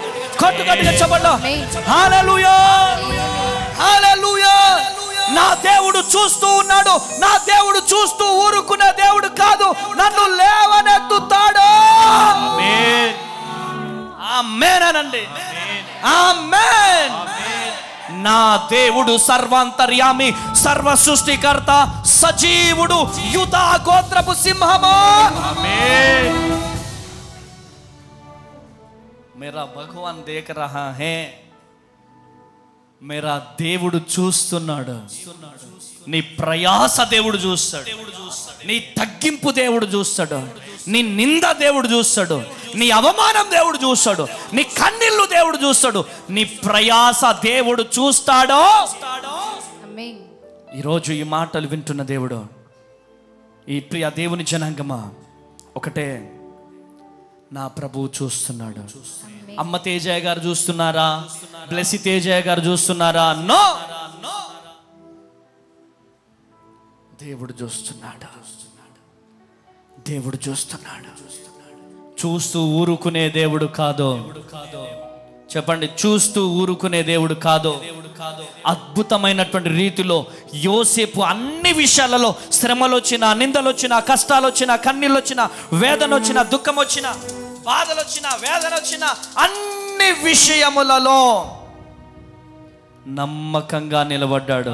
S3: కొట్టు గట్టిగా చెప్పండి. హల్లెలూయా, హల్లెలూయా. నా దేవుడు చూస్తూ ఉన్నాడు. నా దేవుడు చూస్తూ ఊరుకునే దేవుడు కాదు, నన్ను లేవనెత్తుతాడు. ఆమేన్, ఆమేన్ అనండి. ఆమేన్. నా దేవుడు సర్వాంతర్యామి, సర్వ సృష్టికర్త, సజీవుడు, యూదా గోత్రపు సింహము. ఆమేన్. మేరా భగవాన్ దేఖ రహా హై. మేరా దేవుడు చూస్తున్నాడు. నీ ప్రయాస దేవుడు చూస్తాడు. నీ తగ్గింపు దేవుడు చూస్తాడు. నీ నింద దేవుడు చూస్తాడు. నీ అవమానం దేవుడు చూస్తాడు. నీ కన్నీళ్లు దేవుడు చూస్తాడు. నీ ప్రయాస దేవుడు చూస్తాడు. ఈరోజు ఈ మాటలు వింటున్న దేవుడు, ఈ ప్రియ దేవుని జనాంగమా, ఒకటే, నా ప్రభువు చూస్తున్నాడు. అమ్మ తేజయ్య గారు చూస్తున్నారా? బ్లెస్సి తేజయ్య గారు చూస్తున్నారా? నో, దేవుడు చూస్తున్నాడు. దేవుడు చూస్తున్నాడు. చూస్తూ ఊరుకునే దేవుడు కాదు. చెప్పండి, చూస్తూ ఊరుకునే దేవుడు కాదు. అద్భుతమైనటువంటి రీతిలో యోసేపు అన్ని విషయాలలో, శ్రమలు వచ్చినా, నిందలు వచ్చినా, కష్టాలు వచ్చినా, కన్నీళ్ళు వచ్చినా, వేదన వచ్చినా, దుఃఖం వచ్చినా, బాధలు వచ్చినా, వేదన వచ్చినా, అన్ని విషయములలో నమ్మకంగా నిలబడ్డాడు.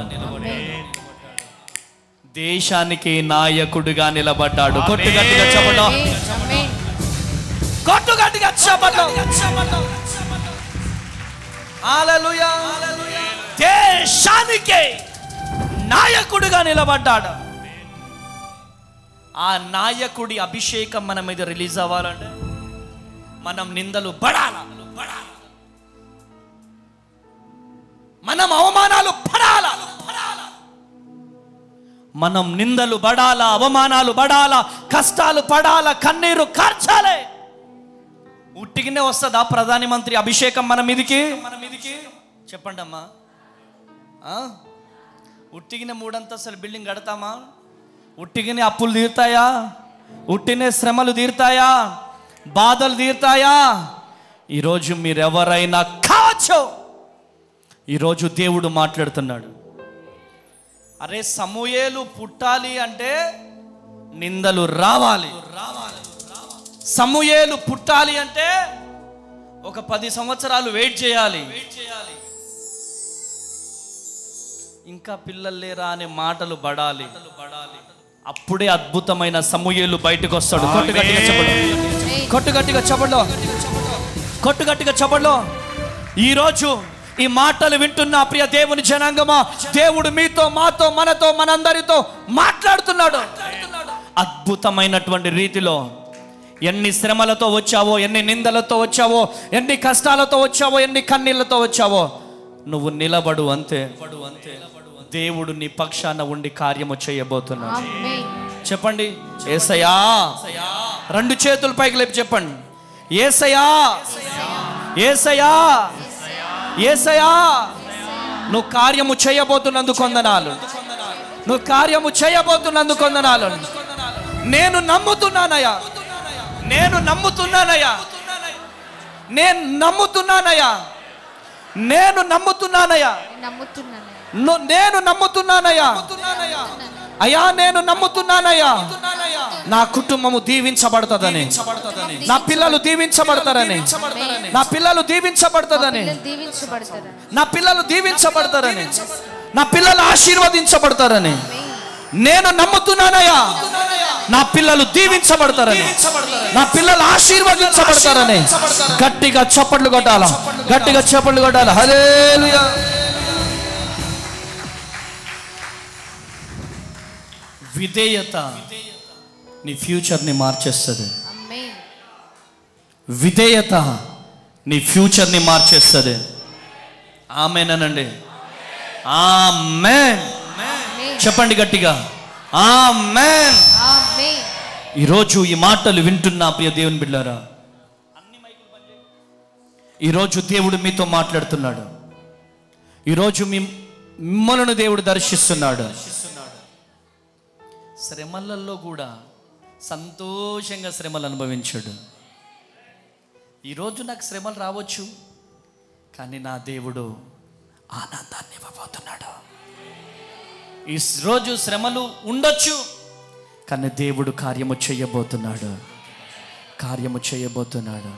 S3: దేశానికి నాయకుడిగా నిలబడ్డాడు. కొట్టు గట్టిగా చెప్పండి, కొట్టు గట్టిగా చెప్పండి.
S2: హల్లెలూయా. దేశానికే నాయకుడిగా నిలబడ్డాడు. ఆ నాయకుడి అభిషేకం మన మీద రిలీజ్ అవ్వాలంటే మనం నిందలు పడాల, మనం అవమానాలు పడాల, మనం నిందలు పడాలా, అవమానాలు పడాలా, కష్టాలు పడాలా, కన్నీరు కార్చాలి. ఉట్టిగానే వస్తుందా ప్రధాని మంత్రి అభిషేకం మన మీదికి? చెప్పండి అమ్మా. ఉట్టిగిన 3 అంతస్తుల బిల్డింగ్ కడతామా? ఉట్టిగినే అప్పులు తీరుతాయా? ఉట్టినే శ్రమలు తీరుతాయా? బాధలు తీరుతాయా? ఈరోజు మీరెవరైనా కావచ్చు. ఈరోజు దేవుడు మాట్లాడుతున్నాడు. అరే సమూయేలు పుట్టాలి అంటే నిందలు రావాలి. సమూయేలు పుట్టాలి అంటే ఒక 10 సంవత్సరాలు వెయిట్ చేయాలి. ఇంకా పిల్లలు లేరా అనే మాటలు పడాలి. అప్పుడే అద్భుతమైన సమూయేలు బయటకు వస్తాడు. కొట్టుగట్టిగా చెప్పండి. ఈరోజు ఈ మాటలు వింటున్న ప్రియ దేవుని జనాంగమా, దేవుడు మీతో, మాతో, మనతో, మనందరితో మాట్లాడుతున్నాడు. అద్భుతమైనటువంటి రీతిలో ఎన్ని శ్రమలతో వచ్చావో, ఎన్ని నిందలతో వచ్చావో, ఎన్ని కష్టాలతో వచ్చావో, ఎన్ని కన్నీళ్లతో వచ్చావో, నువ్వు నిలబడు అంతే. దేవుడు నీ పక్షాన ఉండి కార్యము చేయబోతున్నాడు. చెప్పండి యేసయ్యా. 2 చేతులు పైకి లేపి చెప్పండి, యేసయ్యా, యేసయ్యా, యేసయ్యా. నువ్వు కార్యము చేయబోతున్నందుకు వందనాలు. నువ్వు కార్యము చేయబోతున్నందుకు వందనాలు. నేను నమ్ముతున్నానయ్యా, నేను నమ్ముతున్నానయ్యా, నేను నమ్ముతున్నానయ్యా, నేను నమ్ముతున్నానయ్యా, నేను నమ్ముతున్నానయ్యా అయ్యా, నేను నమ్ముతున్నానయ్యా. నా కుటుంబము దీవించబడుతుందని, నా పిల్లలు దీవించబడతారని, నా పిల్లలు దీవించబడతారని, నా పిల్లలు దీవించబడతారని, నా పిల్లలు ఆశీర్వదించబడతారని నేను నమ్ముతున్నానయ్యా. నా పిల్లలు దీవించబడతారని, నా పిల్లలు ఆశీర్వదించబడతారని గట్టిగా చప్పట్లు కొట్టాల, గట్టిగా చప్పట్లు కొట్టాల. హల్లెలూయా. విధేయత నీ ఫ్యూచర్ని మార్చేస్తుంది. విధేయత నీ ఫ్యూచర్ని మార్చేస్తుంది. ఆమేనండి, ఆమేన్. చెప్పండి గట్టిగా, ఆమేన్. ఈరోజు ఈ మాటలు వింటున్నా ప్రియ దేవుని బిడ్డలారా, ఈరోజు దేవుడు మీతో మాట్లాడుతున్నాడు. ఈరోజు మిమ్మల్ని దేవుడు దర్శిస్తున్నాడు. శ్రమలలో కూడా సంతోషంగా శ్రమలు అనుభవించాడు. ఈరోజు నాకు శ్రమలు రావచ్చు, కానీ నా దేవుడు ఆనందాన్ని ఇవ్వబోతున్నాడు. ఈరోజు శ్రమలు ఉండొచ్చు, కానీ దేవుడు కార్యము చేయబోతున్నాడు, కార్యము చేయబోతున్నాడు,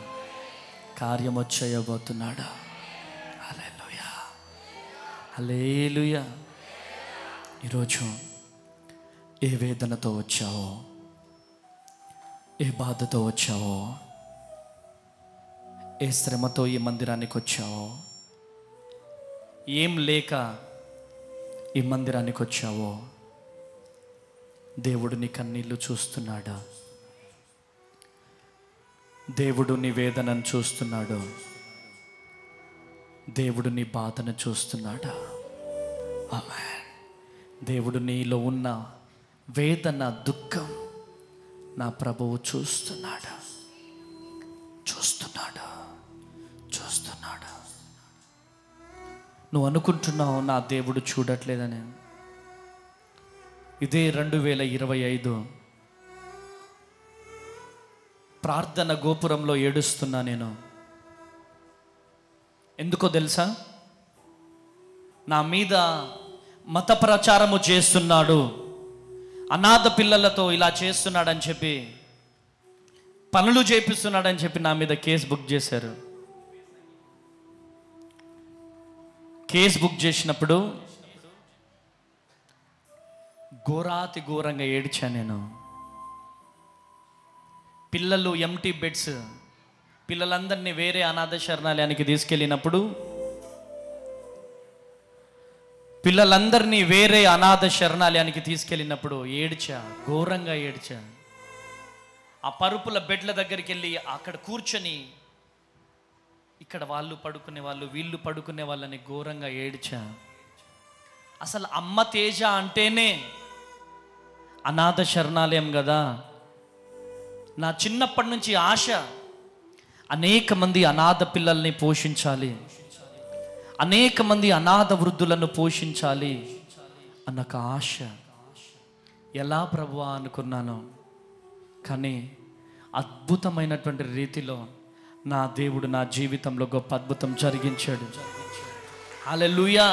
S2: కార్యము చేయబోతున్నాడు. హల్లెలూయా, హల్లెలూయా. ఈరోజు ఏ వేదనతో వచ్చావో, ఏ బాధతో వచ్చావో, ఏ శ్రమతో ఈ మందిరానికి వచ్చావో, ఏం లేక ఈ మందిరానికి వచ్చావో, దేవుడు నీ కన్నీళ్ళు చూస్తున్నాడా? దేవుడు నీ వేదనను చూస్తున్నాడు. దేవుడు నీ బాధను చూస్తున్నాడా? ఆమేన్. దేవుడు నీలో ఉన్న వేదన, దుఃఖం నా ప్రభువు చూస్తున్నాడు, చూస్తున్నాడు, చూస్తున్నాడు. నువ్వు అనుకుంటున్నావు నా దేవుడు చూడట్లేదని. ఇదే 2025 ప్రార్థన గోపురంలో ఏడుస్తున్నా నేను. ఎందుకో తెలుసా? నా మీద మత ప్రచారము చేస్తున్నాడు, అనాథ పిల్లలతో ఇలా చేస్తున్నాడని చెప్పి, పనులు చేపిస్తున్నాడని చెప్పి నా మీద కేసు బుక్ చేశారు. కేసు బుక్ చేసినప్పుడు ఘోరాతి ఘోరంగా ఏడ్చా నేను. పిల్లలు ఎంటీ బెడ్స్, పిల్లలందరినీ వేరే అనాథ శరణాలయానికి తీసుకెళ్ళినప్పుడు
S1: పిల్లలందరినీ వేరే అనాథ శరణాలయానికి తీసుకెళ్ళినప్పుడు ఏడ్చా, ఘోరంగా ఏడ్చా. ఆ పరుపుల బెడ్ల దగ్గరికి వెళ్ళి అక్కడ కూర్చొని ఇక్కడ వాళ్ళు పడుకునే వాళ్ళు, వీళ్ళు పడుకునే వాళ్ళని ఘోరంగా ఏడ్చా. అసలు అమ్మ తేజ అంటేనే అనాథ శరణాలయం కదా. నా చిన్నప్పటి నుంచి ఆశ, అనేక మంది అనాథ పిల్లల్ని పోషించాలి, అనేక మంది అనాథ వృద్ధులను పోషించాలి అన్నొక ఆశ. ఎలా ప్రభువా అనుకున్నాను, కానీ అద్భుతమైనటువంటి రీతిలో నా దేవుడు నా జీవితంలో గొప్ప అద్భుతం జరిగించాడు. హల్లెలూయా,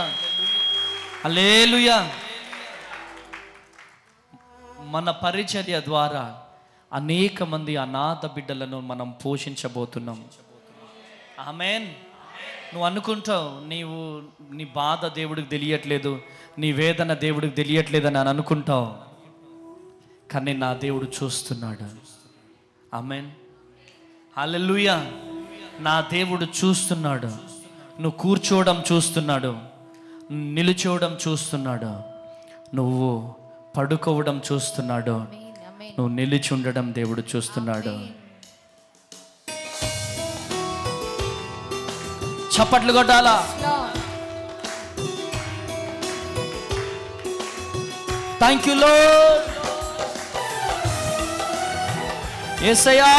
S1: హల్లెలూయా. మన పరిచర్య ద్వారా అనేక మంది అనాథ బిడ్డలను మనం పోషించబోతున్నాం. ఆమేన్. నువ్వు అనుకుంటావు నీ బాధ దేవుడికి తెలియట్లేదు, నీ వేదన దేవుడికి తెలియట్లేదని అని అనుకుంటావు, కానీ నా దేవుడు చూస్తున్నాడు. ఆమేన్, హల్లెలూయా. నా దేవుడు చూస్తున్నాడు. నువ్వు కూర్చోవడం చూస్తున్నాడు, నిలుచోవడం చూస్తున్నాడు, నువ్వు పడుకోవడం చూస్తున్నాడు, నువ్వు నిలిచి ఉండడం దేవుడు చూస్తున్నాడు. చప్పట్లు కొట్టాలా? Thank you lord. యేసయ్యా,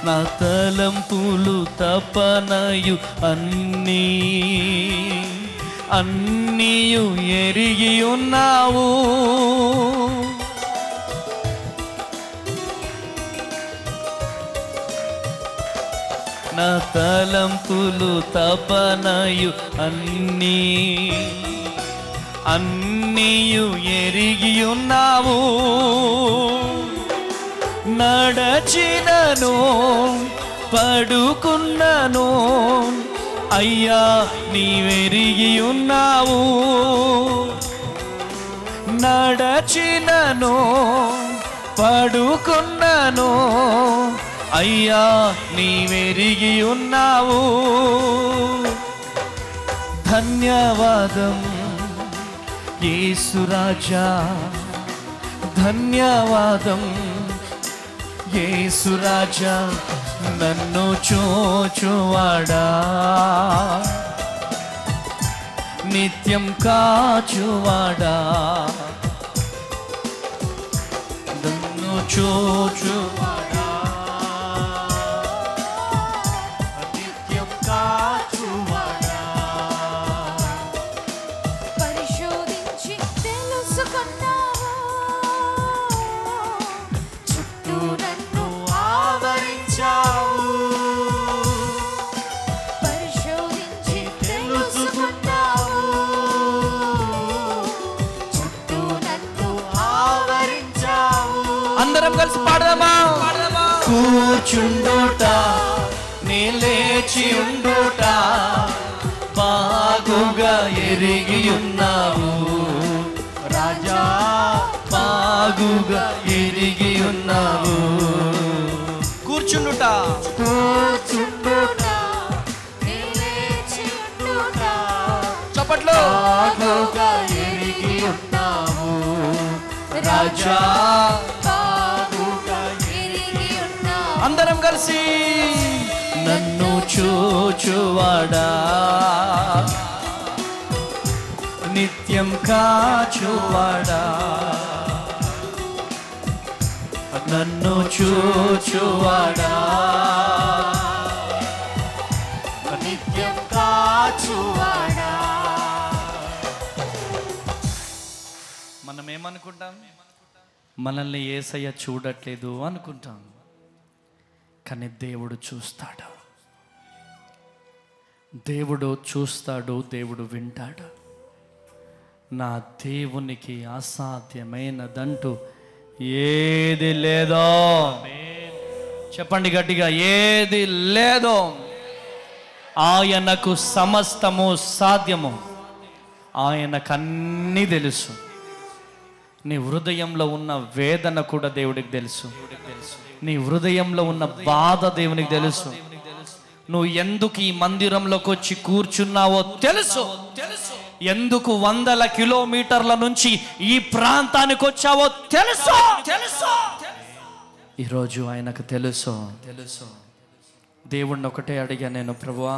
S1: నా తలంపులు తపనయు అన్నీయు ఎరిగి ఉన్నావు. నా తలంపులు తపనయు అన్నీయు ఎరిగి ఉన్నావు. నడచినను పడుకున్నను అయ్యా నీవెరిగి ఉన్నావు. నడచినను పడుకున్నను అయ్యా నీవెరిగి ఉన్నావు. ధన్యవాదం యేసురాజా, ధన్యవాదం యేసురాజా, నన్ను చూచువాడా, నిత్యం కాచువాడా, నన్ను చూచువాడా, నిత్యం కాచువాడా.
S4: పరిశోధించి తెలుసుకున్నావు, చుట్టూ నన్ను ఆవరించావు. పరిశోధించి తెలుసుకున్నావు, చుట్టూ నన్ను ఆవరించావు.
S1: అందరం కలిసి పాడదామా? కూర్చుండుట నీ లేచి ఉండుట బాగుగా ఎరిగి ఉన్నావు రాజా, బాగుగా ఎరిగి ఉన్నావు. కూర్చుండుట
S4: నీ లేచి ఉండుట
S1: చప్పట్లో
S4: బాగుగా ఎరిగి ఉన్నావు
S1: రాజా,
S4: బాగుగా ఎరిగి ఉన్నావు.
S1: అందరం కలిసి నన్ను చూచువాడా, నిత్యం కాచువాడా, నన్ను చూచువాడా, నిత్యం కాచువాడా. మనం ఏమనుకుంటాం? మనల్ని యేసయ్య చూడట్లేదు అనుకుంటాం, కానీ దేవుడు చూస్తాడు, దేవుడు చూస్తాడు, దేవుడు వింటాడు. నా దేవునికి అసాధ్యమైనదంటూ ఏది లేదో చెప్పండి గట్టిగా, ఏది లేదో. ఆయనకు సమస్తము సాధ్యము, ఆయనకు అన్నీ తెలుసు. నీ హృదయంలో ఉన్న వేదన కూడా దేవుడికి తెలుసు.
S3: నీ హృదయంలో ఉన్న బాధ దేవునికి తెలుసు. నువ్వు ఎందుకు ఈ మందిరంలోకి వచ్చి కూర్చున్నావో తెలుసు. ఎందుకు 100 కిలోమీటర్ల నుంచి ఈ ప్రాంతానికి వచ్చావో తెలుసు. ఈరోజు ఆయనకు తెలుసు. దేవుణ్ణి ఒకటే అడిగా నేను, ప్రభువా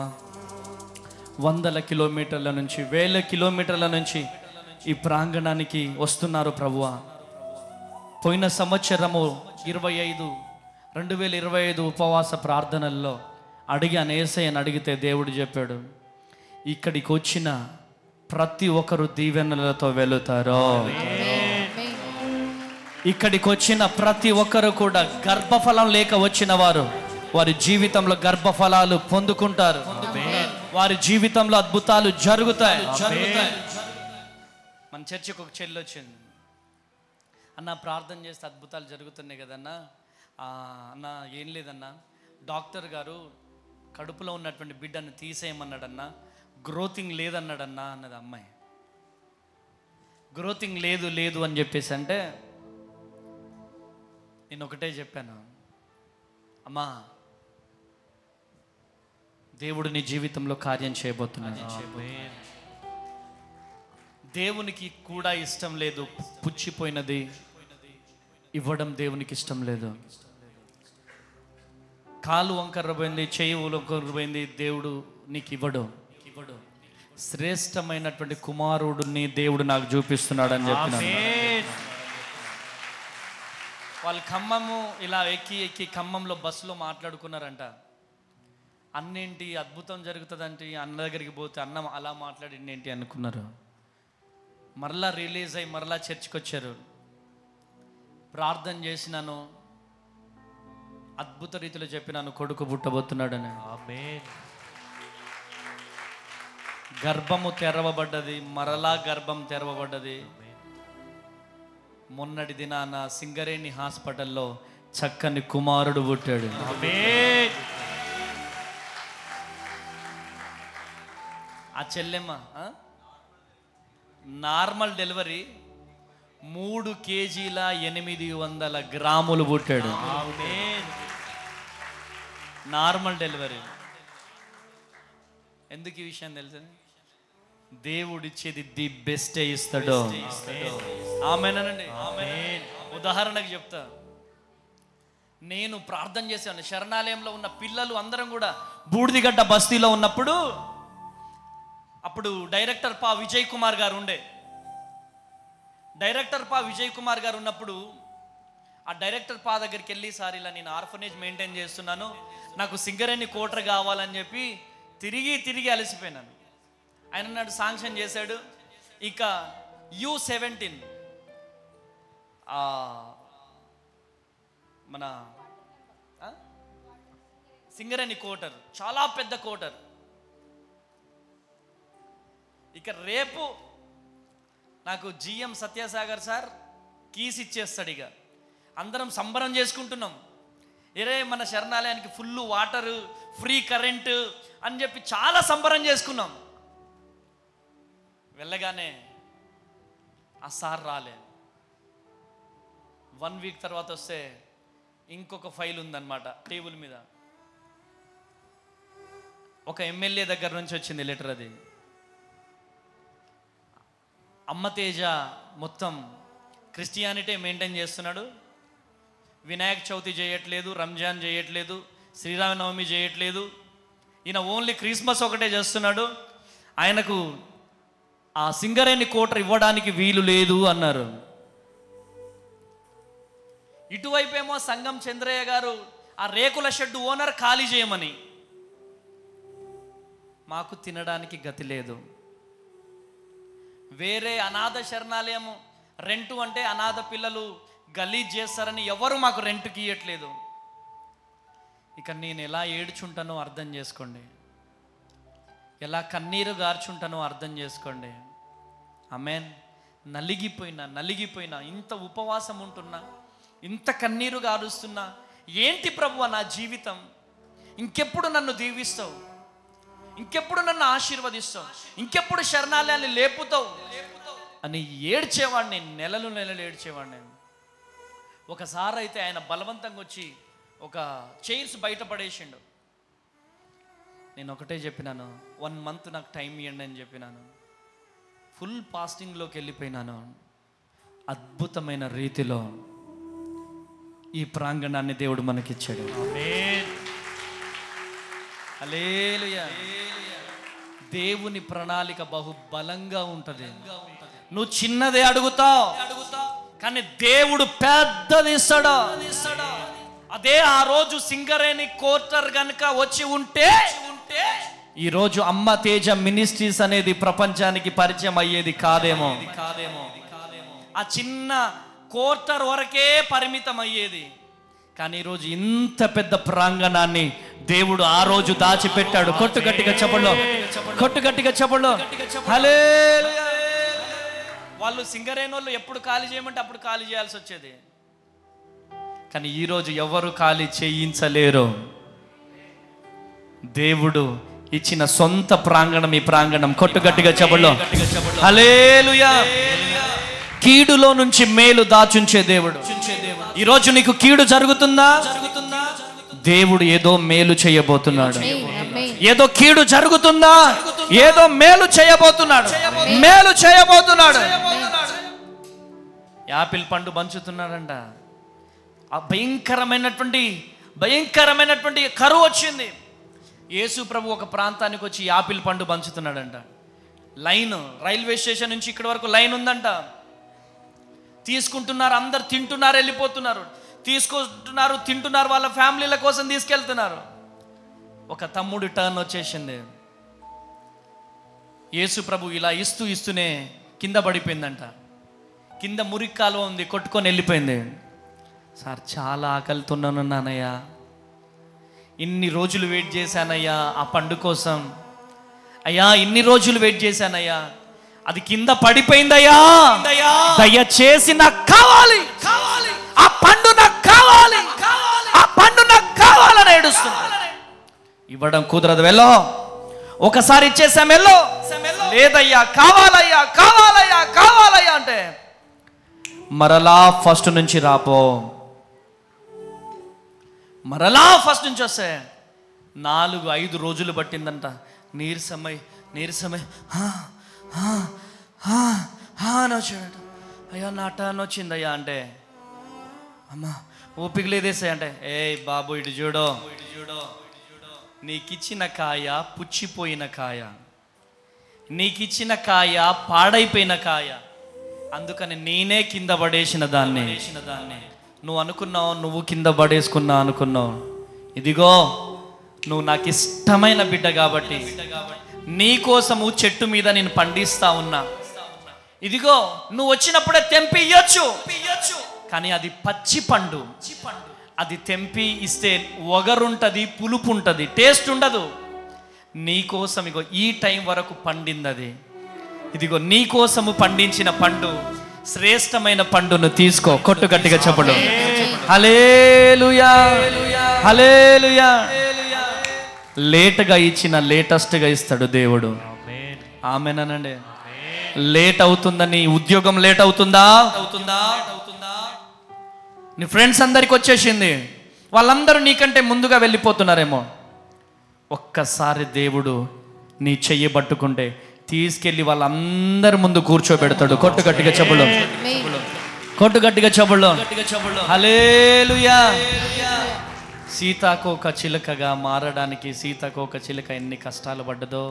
S3: 100 కిలోమీటర్ల నుంచి 1000 కిలోమీటర్ల నుంచి ఈ ప్రాంగణానికి వస్తున్నారు ప్రభువా. పోయిన సంవత్సరము 2025 ఉపవాస ప్రార్థనల్లో అడిగాను, యేసయ్యని అడిగితే దేవుడు చెప్పాడు, ఇక్కడికి వచ్చిన ప్రతి ఒక్కరు దీవెనలతో వెళుతారు. ఇక్కడికి వచ్చిన ప్రతి ఒక్కరు కూడా గర్భఫలం లేక వచ్చిన వారు వారి జీవితంలో గర్భఫలాలు పొందుకుంటారు. వారి జీవితంలో అద్భుతాలు జరుగుతాయి. మన చర్చికి ఒక చెల్లి వచ్చింది, అన్న ప్రార్థన చేస్తే అద్భుతాలు జరుగుతున్నాయి కదన్నా. అన్న ఏం లేదన్నా, డాక్టర్ గారు కడుపులో ఉన్నటువంటి బిడ్డను తీసేయమన్నాడన్నా, గ్రోతింగ్ లేదన్నాడన్నా అన్నది అమ్మాయి. గ్రోతింగ్ లేదు అని చెప్పేసి అంటే నేను ఒకటే చెప్పాను, అమ్మా దేవుడు నీ జీవితంలో కార్యం చేయబోతున్నాడు. దేవునికి కూడా ఇష్టం లేదు పుచ్చిపోయినది ఇవ్వడం. దేవునికి ఇష్టం లేదు. కాలు వంకరపోయింది, చెయ్యి వంకరపోయింది, దేవుడు నీకు ఇవ్వడు. శ్రేష్టమైనటువంటి కుమారుడిని దేవుడు నాకు చూపిస్తున్నాడు అని చెప్పినాను. వాళ్ళు ఖమ్మము ఇలా ఎక్కి ఖమ్మంలో బస్సులో మాట్లాడుకున్నారంట. అన్నేంటి అద్భుతం జరుగుతుందంటే అన్న దగ్గరికి పోతే అన్న అలా మాట్లాడింది ఏంటి అనుకున్నారు. మరలా రిలీజ్ అయ్యి మరలా చర్చికి వచ్చారు. ప్రార్థన చేసినాను, అద్భుత రీతిలో చెప్పినాను, కొడుకు పుట్టబోతున్నాడని. గర్భము తెరవబడ్డది, మరలా గర్భం తెరవబడ్డది. మొన్నటి దినాన సింగరేణి హాస్పిటల్లో చక్కని కుమారుడు పుట్టాడు. ఆ చెల్లెమ్మ నార్మల్ డెలివరీ 3 కేజీల 800 గ్రాములు పుట్టాడు. Normal delivery. ఎందుకు ఈ విషయం తెలుసు? దేవుడిచ్చేది ది బెస్టే ఇస్తాడు. ఆమేనండి. ఉదాహరణకు చెప్తా, నేను ప్రార్థన చేశాను. శరణాలయంలో ఉన్న పిల్లలు అందరం కూడా బూడిదిగడ్డ బస్తీలో ఉన్నప్పుడు, అప్పుడు డైరెక్టర్ పా విజయ్ కుమార్ గారు ఉండే. డైరెక్టర్ పా విజయ్ కుమార్ గారు ఉన్నప్పుడు ఆ డైరెక్టర్ పా దగ్గరికి వెళ్ళి, సార్ ఇలా నేను ఆర్ఫనేజ్ మెయింటైన్ చేస్తున్నాను, నాకు సింగరేణి కోటర్ కావాలని చెప్పి తిరిగి అలసిపోయినాను. ఆయన నాడు శాంక్షన్ చేశాడు. ఇక U17 మన సింగరేణి కోటర్, చాలా పెద్ద కోటర్. ఇక రేపు నాకు GM సత్యసాగర్ సార్ కీస్ ఇచ్చేస్తాడు. ఇక అందరం సంబరం చేసుకుంటున్నాం. మన శరణాలయానికి ఫుల్ వాటరు, ఫ్రీ కరెంటు అని చెప్పి చాలా సంబరం చేసుకున్నాం. వెళ్ళగానే ఆ సార్ రాలే. 1 వీక్ తర్వాత వస్తే ఇంకొక ఫైల్ ఉందన్నమాట టేబుల్ మీద. ఒక ఎమ్మెల్యే దగ్గర నుంచి వచ్చింది లెటర్. అది అమ్మతేజ మొత్తం క్రిస్టియానిటీ మెయింటైన్ చేస్తున్నాడు. వినాయక చవితి చేయట్లేదు, రంజాన్ చేయట్లేదు, శ్రీరామనవమి చేయట్లేదు. ఈయన ఓన్లీ క్రిస్మస్ ఒకటే చేస్తున్నాడు. ఆయనకు ఆ సింగరేణి కోటర్ ఇవ్వడానికి వీలు లేదు అన్నారు. ఇటువైపేమో సంగం చంద్రయ్య గారు ఆ రేకుల షెడ్ ఓనర్ ఖాళీ చేయమని. మాకు తినడానికి గతి లేదు. వేరే అనాథ శరణాలయం రెంటు అంటే అనాథ పిల్లలు గలీజ్ చేస్తారని ఎవరు మాకు రెంట్కి ఇవ్వట్లేదు. ఇక నేను ఎలా ఏడ్చుంటానో అర్థం చేసుకోండి, ఎలా కన్నీరు గార్చుంటానో అర్థం చేసుకోండి. ఆమేన్. నలిగిపోయినా ఇంత ఉపవాసం ఉంటున్నా, ఇంత కన్నీరు గారుస్తున్నా, ఏంటి ప్రభువా నా జీవితం, ఇంకెప్పుడు నన్ను దీవిస్తావు, ఇంకెప్పుడు నన్ను ఆశీర్వదిస్తావు, ఇంకెప్పుడు శరణాలయాన్ని లేపుతావు అని ఏడ్చేవాడిని. నెలలు ఏడ్చేవాడిని. ఒకసారి అయితే ఆయన బలవంతంగా వచ్చి
S2: ఒక చైర్స్ బయట పడేసిండు. నేను ఒకటే చెప్పినాను, 1 month నాకు టైం ఇవ్వండి అని చెప్పినాను. ఫుల్ ఫాస్టింగ్లోకి వెళ్ళిపోయినాను. అద్భుతమైన రీతిలో ఈ ప్రాంగణాన్ని దేవుడు మనకిచ్చాడు. హల్లెలూయా. దేవుని ప్రణాళిక బహు బలంగా ఉంటుంది. నువ్వు చిన్నదే అడుగుతావు, కానీ దేవుడు పెద్దది ఇస్తాడు. అదే ఆ రోజు సింగరేణి కోర్టర్ గనుక వచ్చి ఉంటే ఈ రోజు అమ్మ తేజ మినిస్ట్రీస్ అనేది ప్రపంచానికి పరిచయం అయ్యేది కాదేమో. ఆ చిన్న కోర్టర్ వరకే పరిమితం అయ్యేది. కానీ ఈరోజు ఇంత పెద్ద ప్రాంగణాన్ని దేవుడు ఆ రోజు దాచిపెట్టాడు. కొట్టు గట్టిగా చెప్పండి, కొట్టు గట్టిగా చెప్పండి. హల్లెలూయా. వాళ్ళు సింగరేణి వాళ్ళు ఎప్పుడు ఖాళీ చేయమంటే అప్పుడు ఖాళీ చేయాల్సి వచ్చేది. కానీ ఈరోజు ఎవరు ఖాళీ చేయించలేరు. దేవుడు ఇచ్చిన సొంత ప్రాంగణం ఈ ప్రాంగణం. కొట్టు గట్టిగా చెప్పండి. హల్లెలూయా. కీడులో నుంచి మేలు దాచుంచే దేవుడు. ఈరోజు నీకు కీడు జరుగుతుందా? దేవుడు ఏదో మేలు చేయబోతున్నాడు. ఏదో కీడు జరుగుతుందా? ఏదో మేలు చేయబోతున్నాడు. మేలు చేయబోతున్నాడు. యాపిల్ పండు పంచుతున్నాడంట. ఆ భయంకరమైనటువంటి కరువు వచ్చింది. యేసు ప్రభు ఒక ప్రాంతానికి వచ్చి యాపిల్ పండు పంచుతున్నాడంట. లైన్, రైల్వే స్టేషన్ నుంచి ఇక్కడి వరకు లైన్ ఉందంట. తీసుకుంటున్నారు, అందరు తింటున్నారు, వెళ్ళిపోతున్నారు. తీసుకుంటున్నారు, తింటున్నారు, వాళ్ళ ఫ్యామిలీల కోసం తీసుకెళ్తున్నారు. ఒక తమ్ముడు టర్న్ వచ్చేసింది. యేసు ప్రభు ఇలా ఇస్తూనే కింద పడిపోయిందంట. కింద మురికి కాలువ ఉంది, కొట్టుకొని వెళ్ళిపోయింది. సార్ చాలా ఆకలితున్నాను నాన్నయ్య, ఇన్ని రోజులు వెయిట్ చేశానయ్యా ఆ పండు కోసం. అయ్యా ఇన్ని రోజులు వెయిట్ చేశానయ్యా, అది కింద పడిపోయిందయ్యా, దయచేసి నాకు కావాలి, ఆ పండు నాకు కావాలి, ఆ పండు నాకు కావాలని ఏడుస్తుంది. ఇవ్వడం కుదరదు, వెళ్ళో. ఒకసారి ఇచ్చేసాం, వెళ్ళో. లేదయ్యా, కావాలయ్యా, కావాలయ్యా, కావాలయ్యా అంటే మరలా ఫస్ట్ నుంచి రాపో. మరలా ఫస్ట్ నుంచి వస్తే 4-5 రోజులు పట్టిందంట. నీరసమై అని వచ్చాడు. అయ్యా నా టర్న్ వచ్చిందయ్యా అంటే, అమ్మా ఓపిక లేదేసా అంటే, ఏ బాబు ఇటు చూడో, నీకిచ్చిన కాయ పుచ్చిపోయిన కాయ, నీకిచ్చిన కాయ పాడైపోయిన కాయ, అందుకని నేనే కింద పడేసిన దాన్ని. నువ్వు అనుకున్నావు, నువ్వు కింద పడేసుకున్నా అనుకున్నావు. ఇదిగో నువ్వు నాకు ఇష్టమైన బిడ్డ కాబట్టి నీ కోసము చెట్టు మీద నేను పండిస్తా ఉన్నా. ఇదిగో నువ్వు వచ్చినప్పుడే తెంపి ఇయ్యొచ్చు, కానీ అది పచ్చి పండు. అది తెంపి ఇస్తే ఒగరుంటది, పులుపు ఉంటుంది, టేస్ట్ ఉండదు. నీ కోసం ఇగో ఈ టైం వరకు పండింది అది. ఇదిగో నీ కోసము పండించిన పండు, శ్రేష్టమైన పండును తీసుకో. కొట్టు గట్టిగా చెప్పడం. హల్లెలూయా, హల్లెలూయా. లేట్గా ఇచ్చిన లేటెస్ట్గా ఇస్తాడు దేవుడు. ఆమేనండి. లేట్ అవుతుందని ఉద్యోగం లేట్ అవుతుందా? నీ ఫ్రెండ్స్ అందరికి వచ్చేసింది, వాళ్ళందరూ నీకంటే ముందుగా వెళ్ళిపోతున్నారేమో. ఒక్కసారి దేవుడు నీ చెయ్యి పట్టుకుంటే తీసుకెళ్ళి వాళ్ళందరి ముందు కూర్చోబెడతాడు. కొట్టు గట్టిగా చెప్పులు, కొట్టు గట్టిగా చెప్పులు. హల్లెలూయా. సీతాకోక చిలుకగా మారడానికి సీతాకోక చిలుక ఎన్ని కష్టాలు పడ్డదో.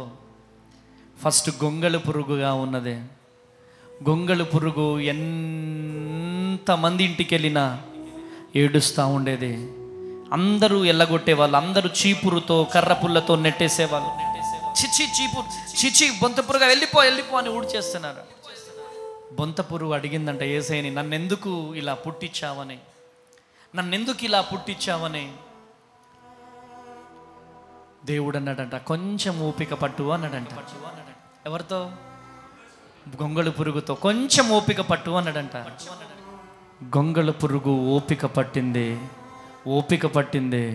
S2: ఫస్ట్ గొంగళి పురుగుగా ఉన్నది. గొంగళి పురుగు ఎంతమంది ఇంటికి వెళ్ళినా ఏడుస్తూ ఉండేది. అందరూ ఎల్లగొట్టేవాళ్ళు, అందరూ చీపురుతో కర్రపుల్లతో నెట్టేసేవాళ్ళు. చిచి చీపురు, చిచి బొంత పురుగా వెళ్ళిపో అని ఊడ్చేస్తున్నారు. బొంత పురుగు అడిగిందంట యేసయ్యని, నన్నెందుకు ఇలా పుట్టించావని, నన్నెందుకు ఇలా పుట్టించావని. దేవుడు అన్నాడంట, కొంచెం ఓపిక పట్టు అన్నాడంట. ఎవరితో? గొంగళి పురుగుతో. కొంచెం ఓపిక పట్టు అన్నాడంట. గొంగళి పురుగు ఓపిక పట్టింది, ఓపిక పట్టింది.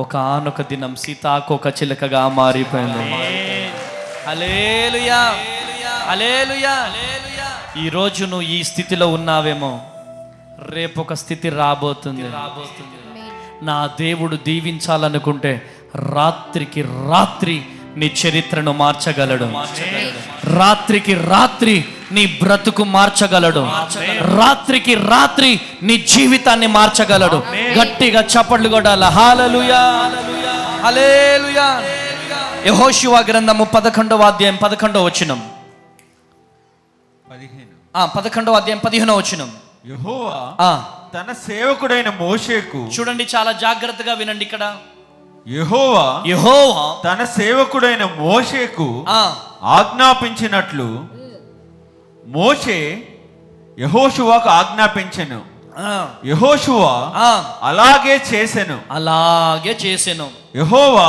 S2: ఒక ఆనొక దినం సీతాకోక చిలుకగా మారిపోయింది. హల్లెలూయా, హల్లెలూయా. ఈరోజు నువ్వు ఈ స్థితిలో ఉన్నావేమో, రేపు ఒక స్థితి రాబోతుంది.
S3: నా దేవుడు దీవించాలనుకుంటే రాత్రికి రాత్రి నీ చరిత్రను మార్చగలడు. రాత్రికి రాత్రి నీ బ్రతుకు మార్చగలడు. రాత్రికి రాత్రి నీ జీవితాన్ని మార్చగలడు. గట్టిగా చప్పట్లు కొట్టాలి. హల్లెలూయా, హల్లెలూయా. యెహోషువ గ్రంథము 11వ అధ్యాయం 11వ వచనం. 11వ అధ్యాయం 15వ వచనం.
S5: యెహోవా తన సేవకుడైన మోషేకు,
S3: చూడండి చాలా జాగ్రత్తగా వినండి ఇక్కడ.
S5: యెహోవా తన సేవకుడైన మోషేకు ఆజ్ఞాపించినట్లు మోషే యెహోషువకు ఆజ్ఞాపించెను. యెహోషువ అలాగే చేసెను. యెహోవా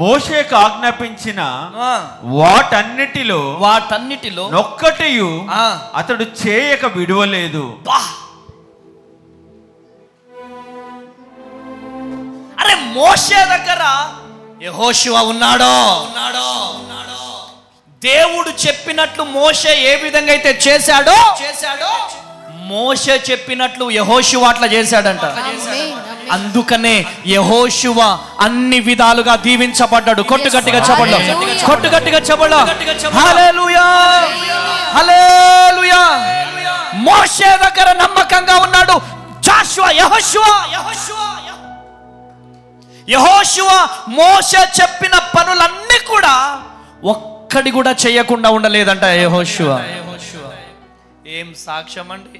S5: మోషేకు ఆజ్ఞాపించిన వాటన్నిటిలో ఒక్కటియు అతడు చేయక విడువలేదు.
S3: అరే మోషే దగ్గర యెహోషువ ఉన్నాడో. దేవుడు చెప్పినట్లు మోషే ఏ విధంగా అయితే చేశాడో మోషే చెప్పినట్లు యెహోషువ అట్లా చేశాడంట. అందుకనే యెహోషువ అన్ని విధాలుగా దీవించబడ్డాడు. కొట్టుగట్టిగా చెప్పండి, కొట్టుగట్టిగా చెప్పండి. హల్లెలూయా, హల్లెలూయా. మోషే దగ్గర నమ్మకంగా ఉన్నాడు జాషువా. యెహోషువ మోషే చెప్పిన పనులన్నీ కూడా ఒక్కడి కూడా చేయకుండా ఉండలేదంట యెహోషువ. ఏం సాక్ష్యం అండి.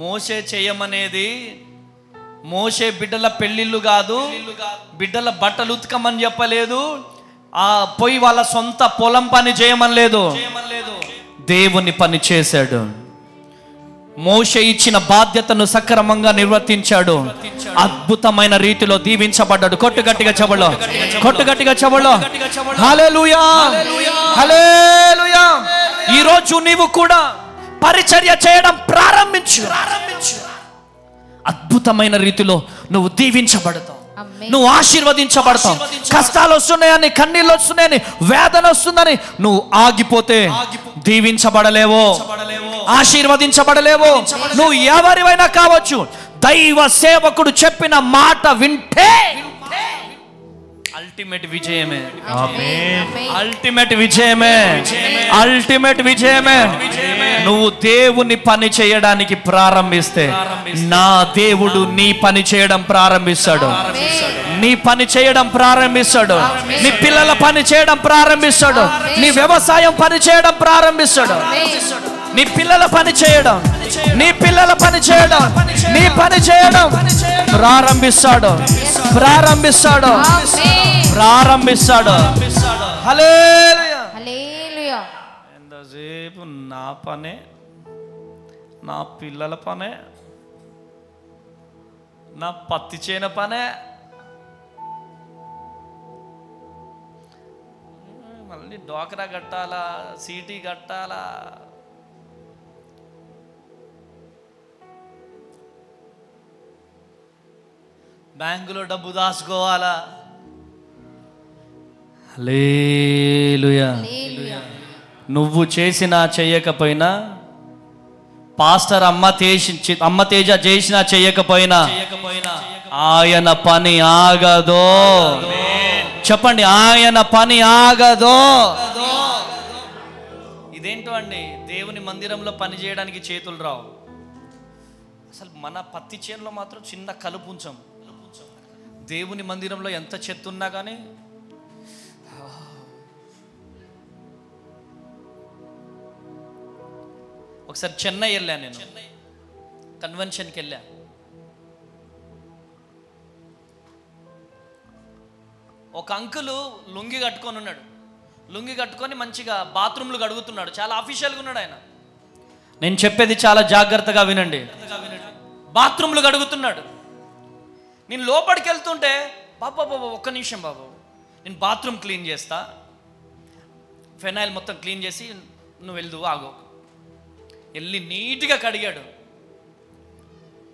S3: మోషే చేయమనేది మోషే బిడ్డల పెళ్ళిళ్ళు కాదు, బిడ్డల బట్టలు ఉతకమని చెప్పలేదు, ఆ పోయి వాళ్ళ సొంత పొలం పని చేయమని లేదు, దేవుని పని చేశాడు. మోషే ఇచ్చిన బాధ్యతను సక్రమంగా నిర్వర్తించాడు. అద్భుతమైన రీతిలో దీవించబడ్డాడు. కొట్టుగట్టిగా చెబులో, కొట్టుగట్టిగా చెబులో. హల్లెలూయా, హల్లెలూయా. ఈ రోజు నీవు కూడా పరిచర్య చేయడం ప్రారంభించు. అద్భుతమైన రీతిలో నువ్వు దీవించబడతావు, నువ్వు ఆశీర్వదించబడతావు. కష్టాలు వస్తున్నాయని, కన్నీళ్ళు వస్తున్నాయని, వేదన వస్తుందని నువ్వు ఆగిపోతే దీవించబడలేవో, ఆశీర్వదించబడలేవో. నువ్వు ఎవరివైనా కావచ్చు, దైవ సేవకుడు చెప్పిన మాట వింటే అల్టిమేట్ విజయమే, అల్టిమేట్ విజయమే, అల్టిమేట్ విజయమే. నువ్వు దేవుని పని చేయడానికి ప్రారంభిస్తే నా దేవుడు నీ పని చేయడం ప్రారంభిస్తాడు. నీ పని చేయడం ప్రారంభిస్తాడు. నీ పిల్లల పని చేయడం ప్రారంభిస్తాడు. నీ వ్యవసాయం పని చేయడం ప్రారంభిస్తాడు. నీ పిల్లల పని చేయడం, నీ పిల్లల పని చేయడం, నీ పని చేయడం ప్రారంభిస్తాడు, ప్రారంభిస్తాడు, ప్రారంభిస్తాడు. హల్లెలూయా,
S4: హల్లెలూయా.
S3: ఎంతసేపు నా పనే, నా పిల్లల పనే, నా పత్తి చేను పనే, మళ్ళీ డోకరా కట్టాలా, సీటీ కట్టాలా, బ్యాంకులో డబ్బు దాచుకోవాలా. హల్లెలూయా. నువ్వు చేసినా చేయకపోయినా, పాస్టర్ అమ్మ తేజ చేసినా చేయకపోయినా ఆయన పని ఆగదో. చెప్పండి, ఆయన పని ఆగదో. ఇదేంటో అండి, దేవుని మందిరంలో పని చేయడానికి చేతులు రావు. అసలు మన పత్తి చేనులో మాత్రం చిన్న కలుపు ఉంచాం. దేవుని మందిరంలో ఎంత చెత్త ఉన్నా కానీ ఒకసారి చెన్నై వెళ్ళా, నేను కన్వెన్షన్కి వెళ్ళా. ఒక అంకులు లుంగి కట్టుకొని ఉన్నాడు. లుంగి కట్టుకొని మంచిగా బాత్రూమ్లు కడుగుతున్నాడు. చాలా అఫీషియల్గా ఉన్నాడు ఆయన. నేను చెప్పేది చాలా జాగ్రత్తగా వినండి. బాత్రూమ్లు కడుగుతున్నాడు. నేను లోపలికి వెళ్తుంటే, బాబా ఒక్క నిమిషం బాబు, నేను బాత్రూమ్ క్లీన్ చేస్తా, ఫెనాయిల్ మొత్తం క్లీన్ చేసి నువ్వు వెళ్దు ఆగు. వెళ్ళి నీట్గా కడిగాడు.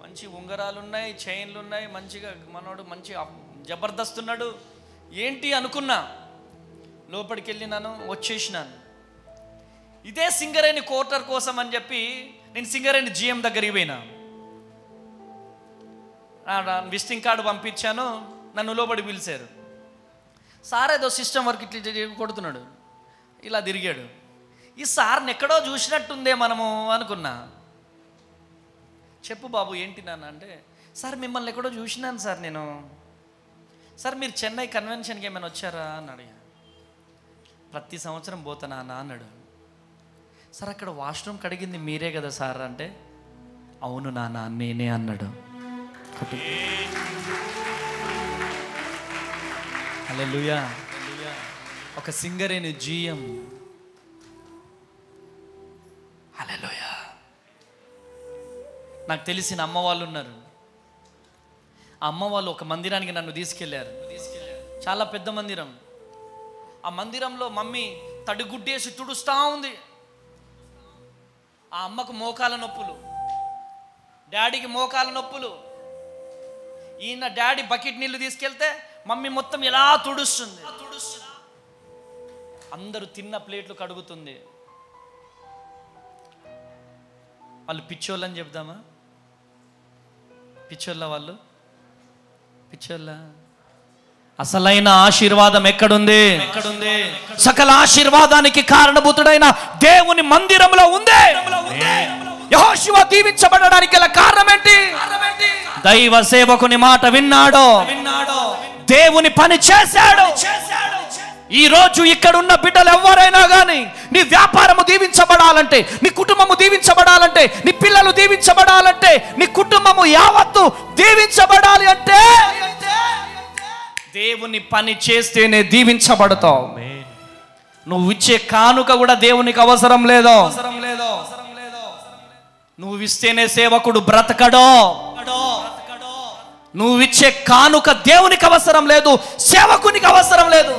S3: మంచి ఉంగరాలు ఉన్నాయి, చైన్లు ఉన్నాయి, మంచిగా మనోడు మంచి జబర్దస్త్ ఉన్నాడు. ఏంటి అనుకున్నా, లోపలికి వెళ్ళినాను, వచ్చేసినాను. ఇదే సింగరేణి క్వార్టర్ కోసం అని చెప్పి నేను సింగరేణి GM దగ్గరికి పోయినా.
S2: విజిటింగ్ కార్డు పంపించాను, నన్ను లోబడి పిలిచారు. సార్ ఏదో సిస్టమ్ వర్క్ ఇట్లా కొడుతున్నాడు, ఇలా తిరిగాడు. ఈ సార్ని ఎక్కడో చూసినట్టుందే మనము అనుకున్నా. చెప్పు బాబు ఏంటి నాన్న అంటే, సార్ మిమ్మల్ని ఎక్కడో చూసినాను సార్ నేను. సార్ మీరు చెన్నై కన్వెన్షన్కి ఏమైనా వచ్చారా అని అడిగా. ప్రతి సంవత్సరం పోతానా అన్నాడు. సార్ అక్కడ వాష్రూమ్ కడిగింది మీరే కదా సార్ అంటే, అవును నాన్న నేనే అన్నాడు. హల్లెలూయా. ఒక సింగర్ అయిన జీఎం. హల్లెలూయా. నాకు తెలిసిన అమ్మ వాళ్ళు ఉన్నారు. ఆ అమ్మ వాళ్ళు ఒక మందిరానికి నన్ను తీసుకెళ్ళారు. చాలా పెద్ద మందిరం. ఆ మందిరంలో మమ్మీ తడిగుడ్డేసి తుడుస్తూ ఉంది. ఆ అమ్మకు మోకాల నొప్పులు, డాడీకి మోకాల నొప్పులు. ఈయన డాడీ బకెట్ నీళ్లు తీసుకెళ్తే మమ్మీ మొత్తం ఎలా తుడుస్తుంది. అందరూ తిన్న ప్లేట్లు కడుగుతుంది. వాళ్ళు పిచ్చోళ్ళని చెప్దామా? పిచ్చోళ్ళ వాళ్ళు, పిచ్చోళ్ళ. అసలైన ఆశీర్వాదం ఎక్కడుంది? సకల ఆశీర్వాదానికి కారణభూతుడైన దేవుని మందిరంలో ఉంది. యెహోషువ దీవించబడడానికి గల కారణం ఏంటి? దైవ సేవకుని మాట విన్నాడు, దేవుని పని చేశాడు. ఈ రోజు ఇక్కడ ఉన్న బిడ్డలు ఎవరైనా కానీ నీ వ్యాపారము దీవించబడాలంటే, నీ కుటుంబము దీవించబడాలంటే, నీ పిల్లలు దీవించబడాలంటే, నీ కుటుంబము యావత్తు దీవించబడాలి అంటే దేవుని పని చేస్తేనే దీవించబడతావు. నువ్వు ఇచ్చే కానుక కూడా దేవునికి అవసరం లేదు. నువ్వు ఇస్తేనే సేవకుడు బ్రతకడో. నువ్వు ఇచ్చే కానుక దేవునికి అవసరం లేదు, సేవకునికి అవసరం లేదు.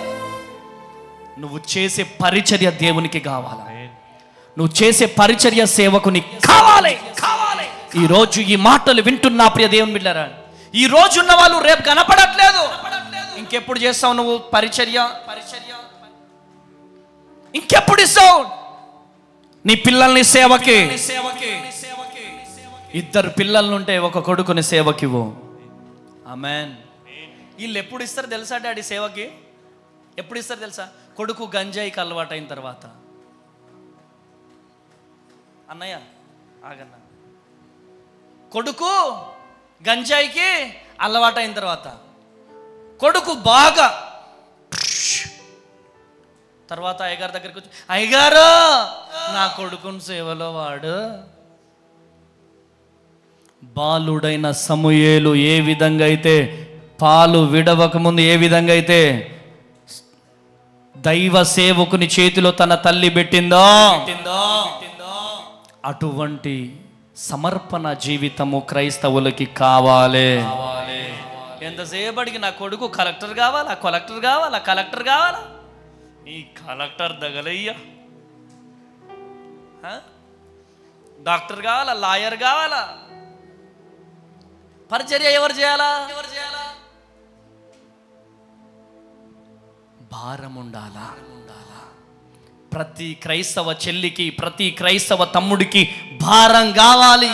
S2: నువ్వు చేసే పరిచర్య దేవునికి కావాలి. నువ్వు చేసే పరిచర్య సేవకుని కావాలి. ఈ రోజు ఈ మాటలు వింటున్నా ప్రియ దేవుని బిడ్డలారా, ఈ రోజు ఉన్న వాళ్ళు రేపు కనపడట్లేదు. ఇంకెప్పుడు చేస్తావు నువ్వు పరిచర్య? ఇంకెప్పుడు ఇస్తావు నీ పిల్లల్ని సేవకి? ఇద్దరు పిల్లలుంటే ఒక కొడుకుని సేవకివ్వు. ఆమేన్. వీళ్ళు ఎప్పుడు ఇస్తారు తెలుసా డాడీ సేవకి? ఎప్పుడు ఇస్తారు తెలుసా? కొడుకు గంజాయికి అలవాటు అయిన తర్వాత. అన్నయ్య ఆగన్న, కొడుకు గంజాయికి అలవాటు అయిన తర్వాత, కొడుకు బాగా తర్వాత అయ్యగారి దగ్గరికి వచ్చి, అయ్యగారు నా కొడుకుని సేవలో వాడు. బాలుడైన సమూయేలు ఏ విధంగా అయితే పాలు విడవక ముందు ఏ విధంగా అయితే దైవ సేవకుని చేతిలో తన తల్లి పెట్టిందో, అటువంటి సమర్పణ జీవితము క్రైస్తవులకి కావాలి. ఎంతసేపటికి నా కొడుకు కలెక్టర్ కావాలా, కలెక్టర్ కావాలా, కలెక్టర్ కావాలా. ఈ కలెక్టర్ దగలయ్యా, డాక్టర్ కావాలా, లాయర్ కావాలా. పరిచర్య ఎవరు చేయాలా? భారం ఉండాలా. ప్రతి క్రైస్తవ చెల్లికి, ప్రతి క్రైస్తవ తమ్ముడికి భారం కావాలి.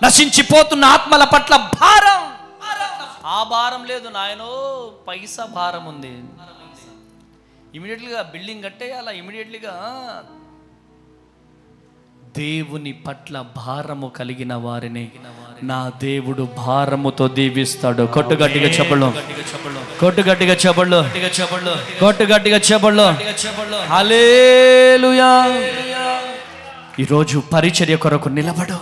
S2: నశించిపోతున్న ఆత్మల పట్ల భారం. ఆ భారం లేదు నాయనో, పైసా భారం ఉంది. ఇమీడియట్లీగా బిల్డింగ్ కట్టేయాలా, ఇమీడియట్లీగా. దేవుని పట్ల భారము కలిగిన వారిని నా దేవుడు భారముతో దీవిస్తాడు. కొట్టుగట్టిగా చెప్పళ్ళు, కొట్టుగట్టిగా చెప్పళ్ళు, కొట్టుగట్టిగా చెప్పళ్ళు. హల్లెలూయా. ఈరోజు పరిచర్య కొరకు నిలబడు.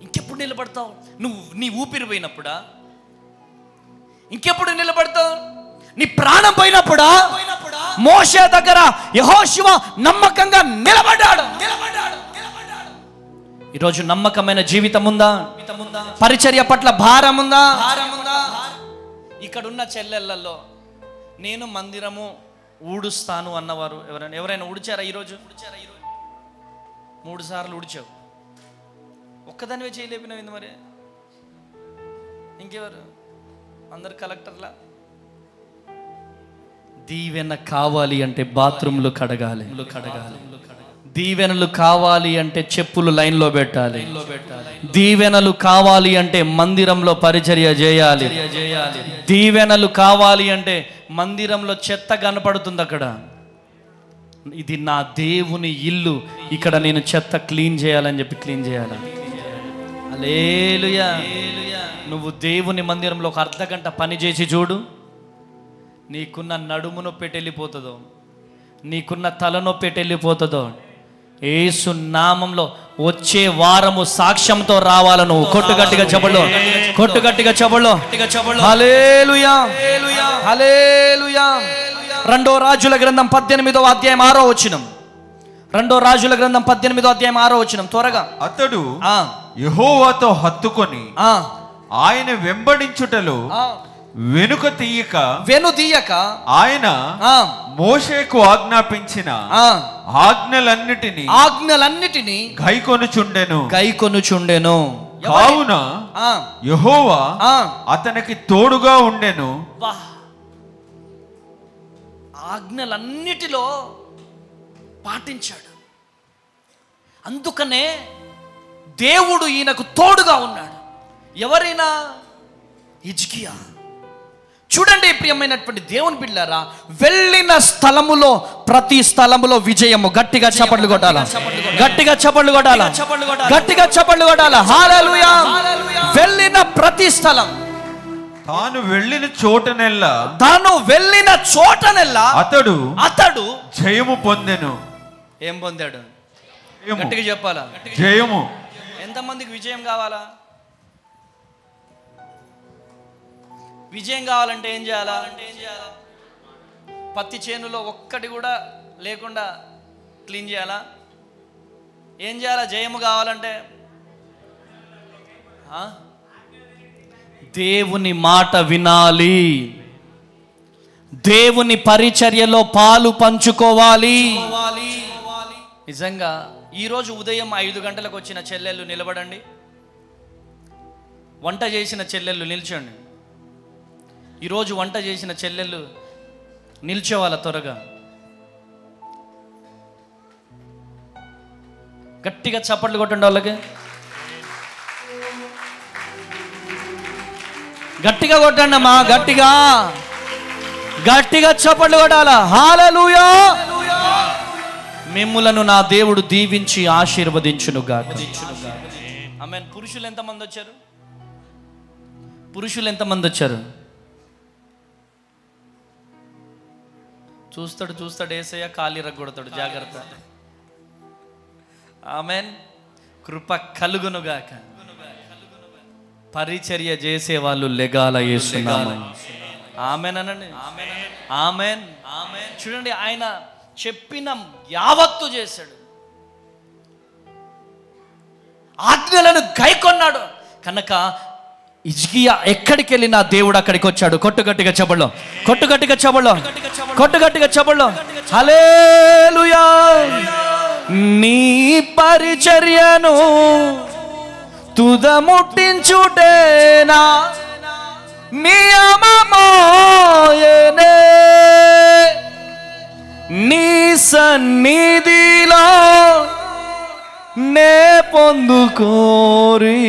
S2: ఇంకెప్పుడు నిలబడతావు? నువ్వు నీ ఊపిరి పోయినప్పుడా? ఇంకెప్పుడు నిలబడతావు? నీ ప్రాణం పోయినప్పుడా? మోషే దగ్గర యెహోషువ నమ్మకంగా నిలబడ్డాడు. ఈరోజు నమ్మకమైన జీవితం ఉందా? పరిచర్య పట్ల భారం ఉందా? ఇక్కడున్న చెల్లెళ్ళల్లో నేను మందిరము ఊడుస్తాను అన్నవారు ఎవరైనా ఊడ్చారా ఈరోజు? 3 సార్లు ఊడ్చావు, ఒక్కదానివే చేయలేపినవింది. మరి ఇంకెవరు? అందరు కలెక్టర్లా. దీవెన కావాలి అంటే బాత్రూమ్లు కడగాలి.
S1: దీవెనలు కావాలి అంటే చెప్పులు లైన్లో పెట్టాలి. దీవెనలు కావాలి అంటే మందిరంలో పరిచర్య చేయాలి. దీవెనలు కావాలి అంటే మందిరంలో చెత్త కనపడుతుంది, అక్కడ ఇది నా దేవుని ఇల్లు, ఇక్కడ నేను చెత్త క్లీన్ చేయాలని చెప్పి క్లీన్ చేయాలి. హల్లెలూయా. నువ్వు దేవుని మందిరంలో ఒక అర్ధగంట పని చేసి చూడు, నీకున్న నడుము నొప్పి వెళ్ళిపోతుందో, నీకున్న తలనొప్పి వెళ్ళిపోతుందో. యేసు నామంలో వచ్చే వారము సాక్ష్యంతో రావాల. నువ్వు కొట్టుగట్టిగా చెప్పలో, కొట్టుగట్టిగా చెప్పలో. హల్లెలూయా, హల్లెలూయా. 2 రాజుల గ్రంథం 18వ అధ్యాయం 6వ వచనం. 2 రాజుల గ్రంథం 18వ అధ్యాయం 6వ వచనం. త్వరగా.
S5: అతడు యెహోవాతో హత్తుకొని ఆయన వెంబడించుటలో వెనుదీయక ఆయన మోషేకు ఆజ్ఞాపించిన ఆజ్ఞలన్నిటిని గైకొనుచుండెను. కావున యెహోవా అతనికి తోడుగా ఉండెను.
S1: ఆజ్ఞలన్నిటిలో పాటించాడు. అందుకనే దేవుడు ఈయనకు తోడుగా ఉన్నాడు. ఎవరైనా హిజ్కియా. చూడండి ప్రియమైనటువంటి దేవుని బిడ్డలారా, వెళ్ళిన స్థలములో ప్రతి స్థలములో విజయము. గట్టిగా చప్పట్లు కొట్టాలా, గట్టిగా చప్పట్లు కొట్టాలా, గట్టిగా చప్పట్లు కొట్టాలా. హల్లెలూయా. వెళ్ళిన ప్రతి స్థలం,
S5: తాను వెళ్ళిన చోటనెల్లా అతడు జయము పొందెను.
S1: ఏం పొందాడు? గట్టిగా చెప్పాలా,
S5: జయము.
S1: ఎంతమందికి విజయం కావాలా? విజయం కావాలంటే ఏం చేయాలా? పత్తి చేనులో ఒక్కటి కూడా లేకుండా క్లీన్ చేయాలా? ఏం చేయాలా? జయము కావాలంటే దేవుని మాట వినాలి, దేవుని పరిచర్యలో పాలు పంచుకోవాలి. నిజంగా ఈరోజు ఉదయం 5 గంటలకు వచ్చిన చెల్లెళ్ళు నిలబడండి. వంట చేసిన చెల్లెళ్ళు నిల్చోండి. ఈరోజు వంట చేసిన చెల్లెళ్ళు నిల్చోవాల త్వరగా. గట్టిగా చప్పట్లు కొట్టండి వాళ్ళకి, గట్టిగా కొట్టండి అమ్మా, గట్టిగా గట్టిగా చప్పట్లు కొట్టాల. హల్లెలూయా. మిమ్ములను నా దేవుడు దీవించి ఆశీర్వదించును గాక. ఆమేన్. పురుషులు ఎంతమంది వచ్చారు? పురుషులు ఎంతమంది వచ్చారు? చూస్తాడు యేసయ్య, కాలి రగ్గొడతాడు, జాగ్రత్త. ఆమేన్. కృప కలుగును గాక. పరిచర్య చేసే వాళ్ళు లెగాల యేసునామం. ఆమేన్ అనండి. ఆమేన్. చూడండి, ఆయన చెప్పిన యావత్తు చేశాడు, ఆజ్ఞలను గైకొన్నాడు. కనుక హిజ్కియా ఎక్కడికి వెళ్ళినా దేవుడు అక్కడికి వచ్చాడు. కొట్టుగట్టిగా చెప్పలో, కొట్టుగట్టిగా చెప్పలో, కొట్టుగట్టిగా చెప్పలో. హల్లెలూయా. నీ పరిచర్యను తుదముట్టించుటేనా నియమమోయనే, నీ సన్నిధిలో నే పొందుకోరి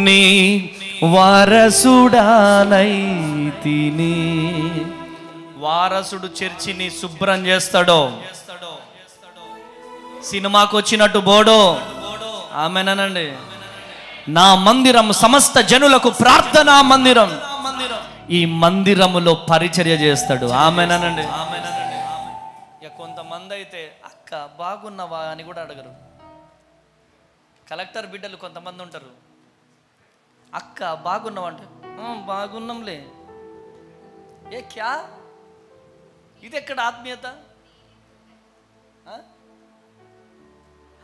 S1: నీ వారసుడానైతిని. వారసుడు చర్చిని శుభ్రం చేస్తాడో, సినిమాకు వచ్చినట్టు బోడో. ఆమేనండి. నా మందిరం సమస్త జనులకు ప్రార్థనా మందిరం. ఈ మందిరములో పరిచర్య చేస్తాడు. ఆమేనండి. ఇక కొంతమంది అయితే అక్క బాగున్నావా అని కూడా అడగరు. కలెక్టర్ బిడ్డలు కొంతమంది ఉంటారు, అక్క బాగున్నావా అంటే బాగున్నాంలే. ఏ క్యా, ఇది ఎక్కడ ఆత్మీయత?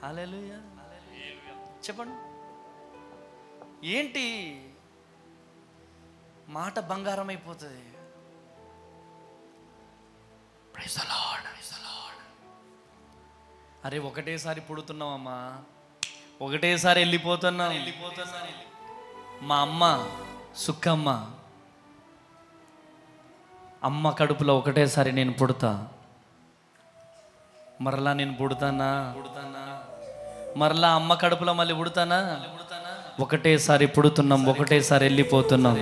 S1: హల్లెలూయా. చెప్పండి, ఏంటి మాట బంగారం అయిపోతుంది. Praise the lord. అరే ఒకటేసారి పుడుతున్నామమ్మా, ఒకటేసారి వెళ్ళిపోతున్నా. మా అమ్మ సుక్కమ్మ, అమ్మ కడుపులో ఒకటేసారి నేను పుడతా. మరలా నేను పుడతానా, మరలా అమ్మ కడుపులో మళ్ళీ పుడతానా? ఒకటేసారి పుడుతున్నాం, ఒకటేసారి వెళ్ళిపోతున్నాం.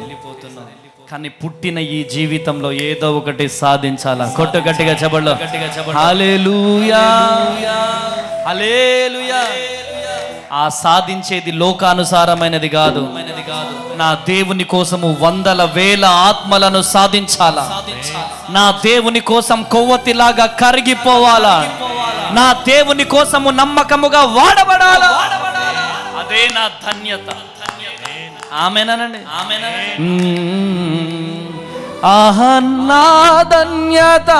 S1: కానీ పుట్టిన ఈ జీవితంలో ఏదో ఒకటి సాధించాలా. కొట్టు గట్టిగా చెప్పండి. హల్లెలూయా, హల్లెలూయా. ఆ సాధించేది లోకానుసారమైనది కాదు. నా దేవుని కోసము వందల వేల ఆత్మలను సాధించాలా. నా దేవుని కోసం కొవ్వొత్తిలాగా కరిగిపోవాలా. నా దేవుని కోసము నమ్మకముగా వాడబడాలా. అదే నా ధన్యత. ఆమేనండి, ఆమేనండి. ఆహా నా ధన్యత,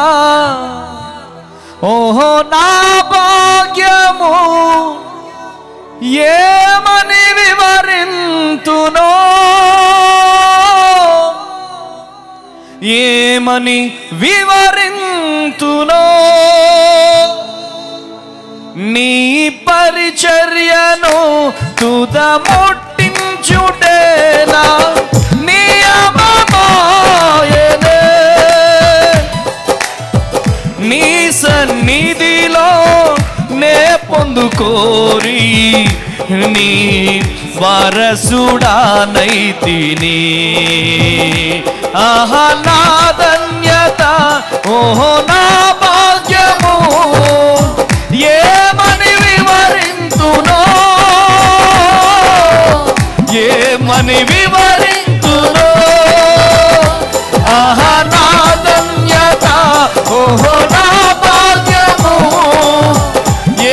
S1: ఓహో నా భాగ్యము, ఏమని వివరింతునో, ఏమని వివరింతునో. నీ పరిచర్యను తుదముట్టించుటేనా నియమమాయనే. నీ సన్నిధిలో నే పొందుకోరి నీ వారసుడానైతిని. ఆహా నా ధన్యత, ఓహో నా భాగ్యము, ఏమని వివరింతునో, ఏమని వివరింతునో. ఆహా నా ధన్యత, ఓహో నా భాగ్యము,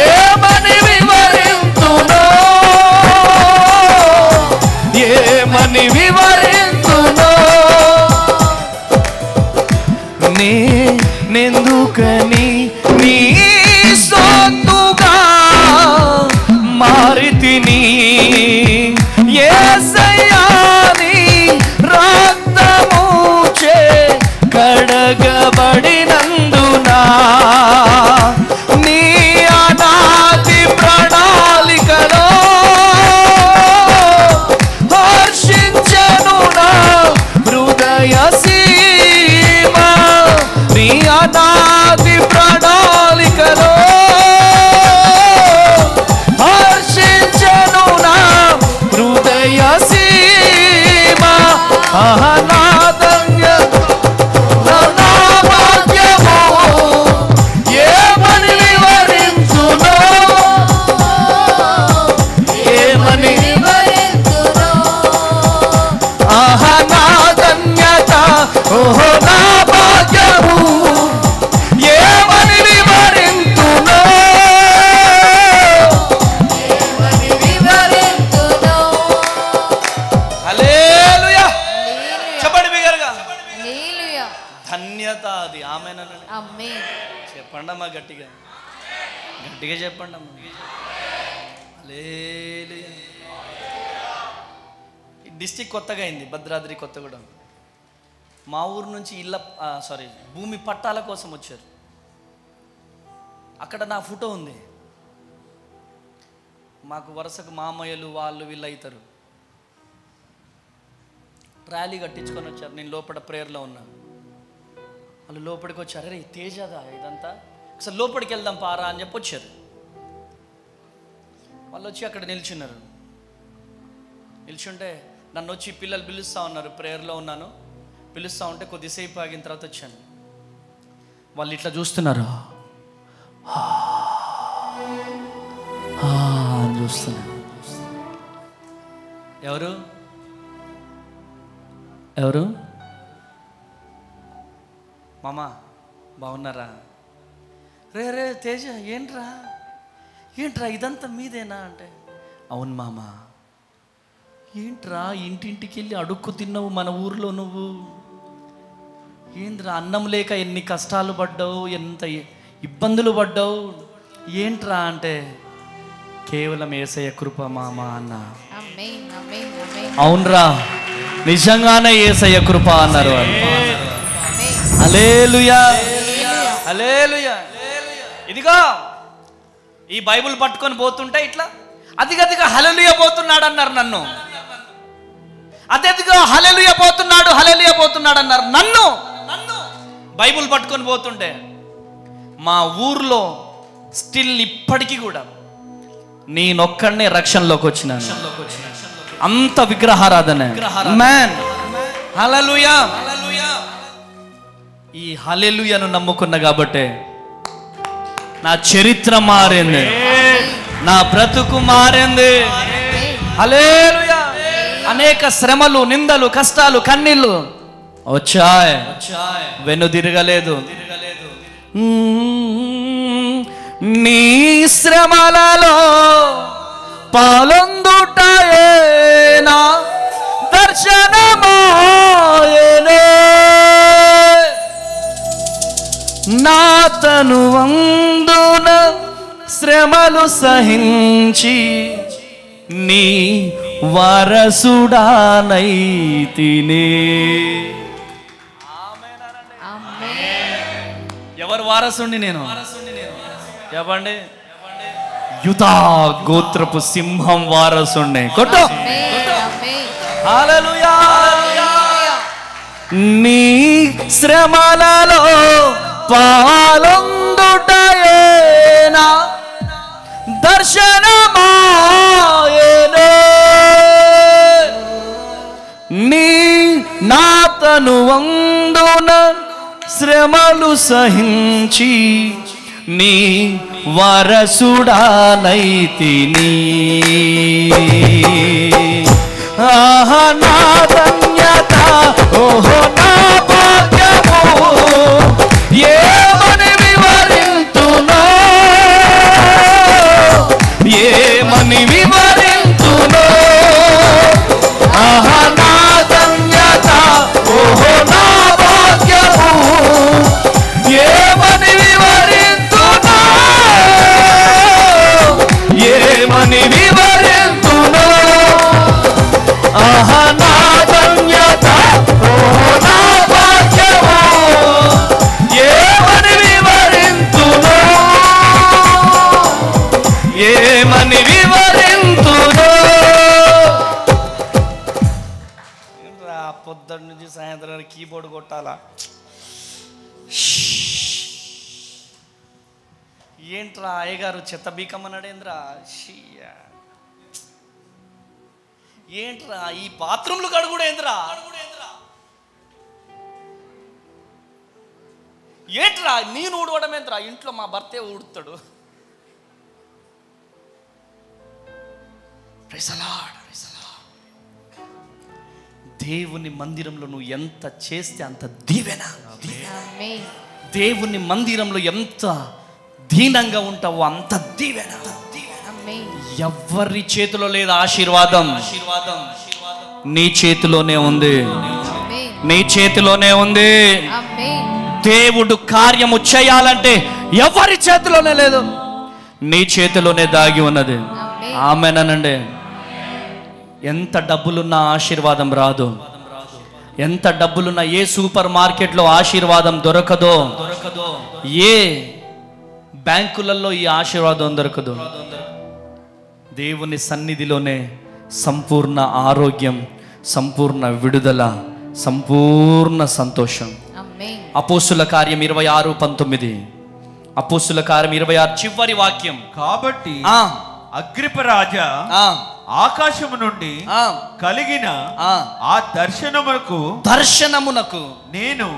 S1: ఏమని వివరింతునో, ఏమని వివరింతునో. నేనెందుకని నీ సొత్తుగా మారితిని, యేసయ్యా నీ రక్తముచే కడగబడినందునా. నీ అనాది ప్రణాళికలో హర్షించెను నా హృదయ సీమ. నీ అనాది ప్రణాళికలో హర్షించెను నా హృదయ సీమ. ఆహా నా ధన్యత, నా భాగ్యము, ఏమని వివరించునో, ఏమని. ఆహా నా ధన్యత, ఓహో నా భాగ్యము, ఏమని వివరింతునో, హల్లెలూయా. చెప్పండి బిగ్గరగా. ధన్యత అది. ఆమేనండి. చెప్పండి అమ్మా గట్టిగా, గట్టిగా చెప్పండి అమ్మా. హల్లెలూయా. డిస్టిక్ కొత్తగా అయింది, భద్రాద్రి కొత్తగూడెం. మా ఊరు నుంచి భూమి పట్టాల కోసం వచ్చారు. అక్కడ నా ఫోటో ఉంది. మాకు వరుసకు మామయ్యలు వాళ్ళు వీళ్ళు అవుతారు. ర్యాలీ కట్టించుకొని వచ్చారు. నేను లోపల ప్రేయర్లో ఉన్నా. వాళ్ళు లోపలికి వచ్చారు. అరే తేజదా ఇదంతా, అసలు లోపలికి వెళ్దాం పారా అని చెప్పి వచ్చారు. వాళ్ళు వచ్చి అక్కడ నిల్చున్నారు. నిల్చుంటే నన్ను వచ్చి పిల్లలు పిలుస్తూ ఉన్నారు. ప్రేయర్లో ఉన్నాను, పిలుస్తూ ఉంటే కొద్దిసేపు ఆగిన తర్వాత వచ్చాను. వాళ్ళు ఇట్లా చూస్తున్నారు, చూస్తున్నారు. ఎవరు ఎవరు? మామా బాగున్నారా? రే రే తేజ ఏంట్రా ఇదంతా మీదేనా అంటే, అవును మామా. ఏంట్రా ఇంటింటికి వెళ్ళి అడుక్కు తిన్నావు మన ఊర్లో నువ్వు? ఏంట్రా అన్నం లేక ఎన్ని కష్టాలు పడ్డావు, ఎంత ఇబ్బందులు పడ్డావు, ఏంట్రా అంటే, కేవలం యేసయ్య కృప మామా అన్న. అవునరా నిజంగానే యేసయ్య కృప అన్నారు వాళ్ళు. హల్లెలూయా, హల్లెలూయా. ఇదిగో ఈ బైబిల్ పట్టుకొని పోతుంటే ఇట్లా అదిగదిగా హల్లెలూయా పోతున్నాడు అన్నారు నన్ను. అదిగదిగా హల్లెలూయా పోతున్నాడు, హల్లెలూయా పోతున్నాడు అన్నారు నన్ను. బైబిల్ పట్టుకొని పోతుంటే మా ఊర్లో
S2: స్టిల్ ఇప్పటికీ కూడా నేనొక్కడనే రక్షణలోకి వచ్చినాను. అంత విగ్రహారాధన. మ్యాన్ హల్లెలూయా. ఈ హల్లెలూయాను నమ్ముకున్నా కాబట్టే నా చరిత్ర మారింది, నా బ్రతుకు మారింది. హల్లెలూయా. అనేక శ్రమలు, నిందలు, కష్టాలు, కన్నీళ్ళు వచ్చాయి, వెనుదిరగలేదు. నీ శ్రమలలో పాలొందుటయేనా దర్శనమాయనే, నా తనువందున శ్రమలు సహించి నీ వారసుడానైతినే. ఎవరు వారసుండి? నేను. చెప్పండి. యూదా గోత్రపు సింహం వారసుండే. కొట్టు. హల్లెలూయా. నీ శ్రమలలో పాలొందుటయేనా దర్శనమాయనే, నీ నాతను వందున శ్రమలు సహించి నీ వారసుడానైతిని. ఆహా నా ధన్యత, ఓహో నా భాగ్యము, ఏమని వివరింతునో, ఏమని వివరింతునో. ఆహా నా ధన్యత, ఓహో నా భాగ్యము, ఏమని వివరింతునో, ఏమని వివరింతునో. ఆహా నా ధన్యత, ఓహో నా భాగ్యము, ఏమని వివరింతునో, ఏమని వివరింతునో. పొద్దున్న నుంచి సాయంత్రం కీబోర్డ్ కొట్టాలా? ఏంట్రా అయ్యగారు చెత్త బీకమ్మన్నాడేంద్రా? ఏంట్రా ఈ బాత్రూమ్లు కడుగుడేంద్రా? ఏంట్రా నేను ఊడవడమేంద్రా? ఇంట్లో మా భర్తే ఊడుతాడు. Praise the lord. దేవుని మందిరంలో నువ్వు ఎంత చేస్తే అంత దీవెన. దేవుని మందిరంలో ఎంత దీనంగా ఉంటావో అంత దీవెన. ఎవరి చేతిలో లేదు ఆశీర్వాదం, నీ చేతిలోనే ఉంది, నీ చేతిలోనే ఉంది. దేవుడు కార్యము చేయాలంటే ఎవరి చేతిలోనే లేదు, నీ చేతిలోనే దాగి ఉన్నది. ఆమేనండి. ఎంత డబ్బులున్నా ఆశీర్వాదం రాదు, ఎంత డబ్బులున్నా ఏ సూపర్ మార్కెట్లో ఆశీర్వాదం దొరకదో, ఏ బ్యాంకులలో ఈ ఆశీర్వాదం దొరకదు. దేవుని సన్నిధిలోనే సంపూర్ణ ఆరోగ్యం, సంపూర్ణ విడుదల, సంపూర్ణ సంతోషం. అపోస్తుల కార్యం 26:19. అపోస్తుల కార్యం 26 చివరి వాక్యం.
S5: కాబట్టి అగ్రిప రాజా ఆకాశము నుండి కలిగిన ఆ దర్శనమునకు నేను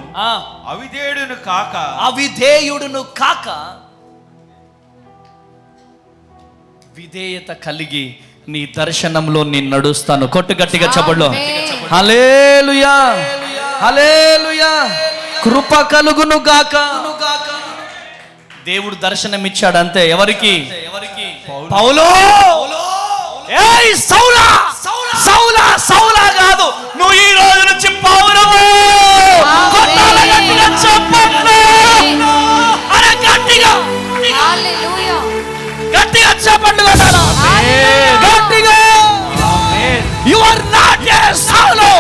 S5: అవిధేయుడును కాక విధేయత కలిగి నీ దర్శనంలో నేను నడుస్తాను. కొట్టు గట్టిగా చెప్పండి. హల్లెలూయా, హల్లెలూయా. కృప కలుగును గాక. దేవుడు దర్శనం ఇచ్చాడు అంతే. ఎవరికి? పౌలు. ఏయ్ సౌలా, సౌలా, సౌలా కాదు, నువ్వు ఈ రోజు నుంచి పౌరవు. గట్టిగా చెప్పండి. అరే గట్టిగా, గట్టిగా చెప్పండి. గట్టిగా. యు ఆర్ నాట్ ఏ సౌలు.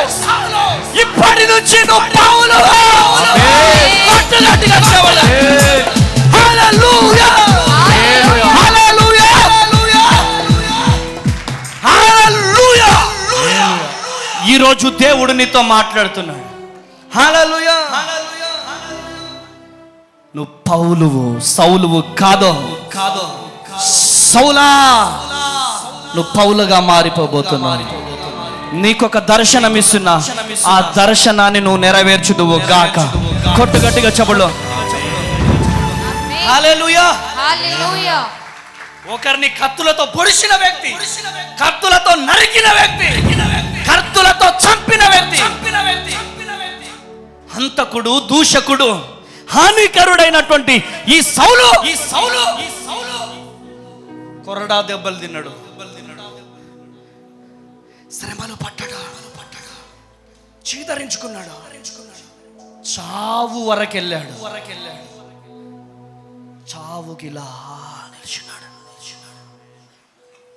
S5: ఇప్పటి నుంచి నువ్వు పౌలు. గట్టిగా చెప్పండి. హల్లెలూయా, హల్లెలూయా, హల్లెలూయా. ఈ రోజు దేవుడు నీతో మాట్లాడుతున్నాడు. హల్లెలూయా.
S1: నువ్వు పౌలువు సౌలువు కాదో సౌలా నువ్వు పౌలుగా మారిపోబోతున్నావు. నీకొక దర్శనం ఇస్తున్నా, ఆ దర్శనాన్ని నువ్వు నెరవేర్చుదువు గాక. కొట్టు గట్టిగా చెబులో హల్లెలూయా.
S4: హల్లెలూయా.
S1: ఒకరిని కత్తులతో పొడిచిన వ్యక్తి, కత్తులతో నరికిన వ్యక్తి, కత్తులతో చంపిన వ్యక్తి, హంతకుడు, దూషకుడు, హానికరుడైనటువంటి ఈ సౌలు కొరడా దెబ్బలు తిన్నాడు, శ్రమలు పట్టడా, చీదరించుకున్నాడు, చావు వరకు వెళ్ళాడు. చావుకిలా నిలిచినాడు.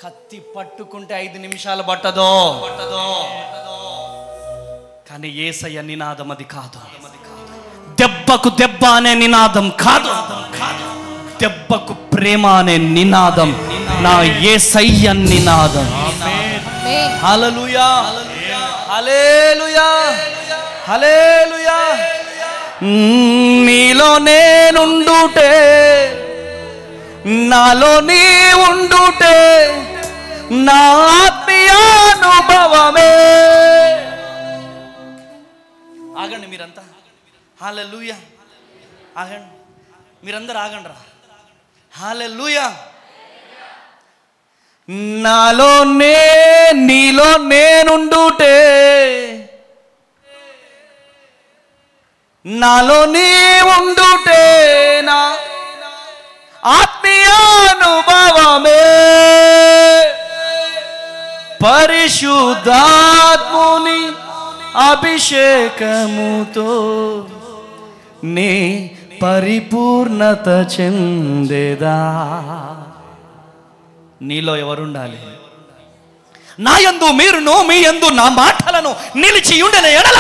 S1: కత్తి పట్టుకుంటే 5 నిమిషాలు పట్టదో, కానీ యేసయ్య నినాదం అది కాదు. దెబ్బకు దెబ్బ అనే నినాదం కాదు, దెబ్బకు ప్రేమ అనే నినాదం నా యేసయ్య నినాదం. హల్లెలూయా, హల్లెలూయా, హల్లెలూయా. నీలో నేనుండుటే, నాలో నీ ఉండుటే నా ఆత్మీయానుభవమే. ఆగండి మీరంతా, హల్లెలూయా. ఆగండి మీరందరూ, ఆగండి రా. హల్లెలూయా. నాలో నీలో నేనుండుటే, నాలో నీ ఉండుటే నా ఆత్మీయానుభవమే. పరిశుద్ధాత్ముని అభిషేకముతో నే పరిపూర్ణత చెందేదా. నీలో ఎవరుండాలి? నా యందు మీరును, మీ యందు నా మాటలను నిలిచి ఉండెన ఎడల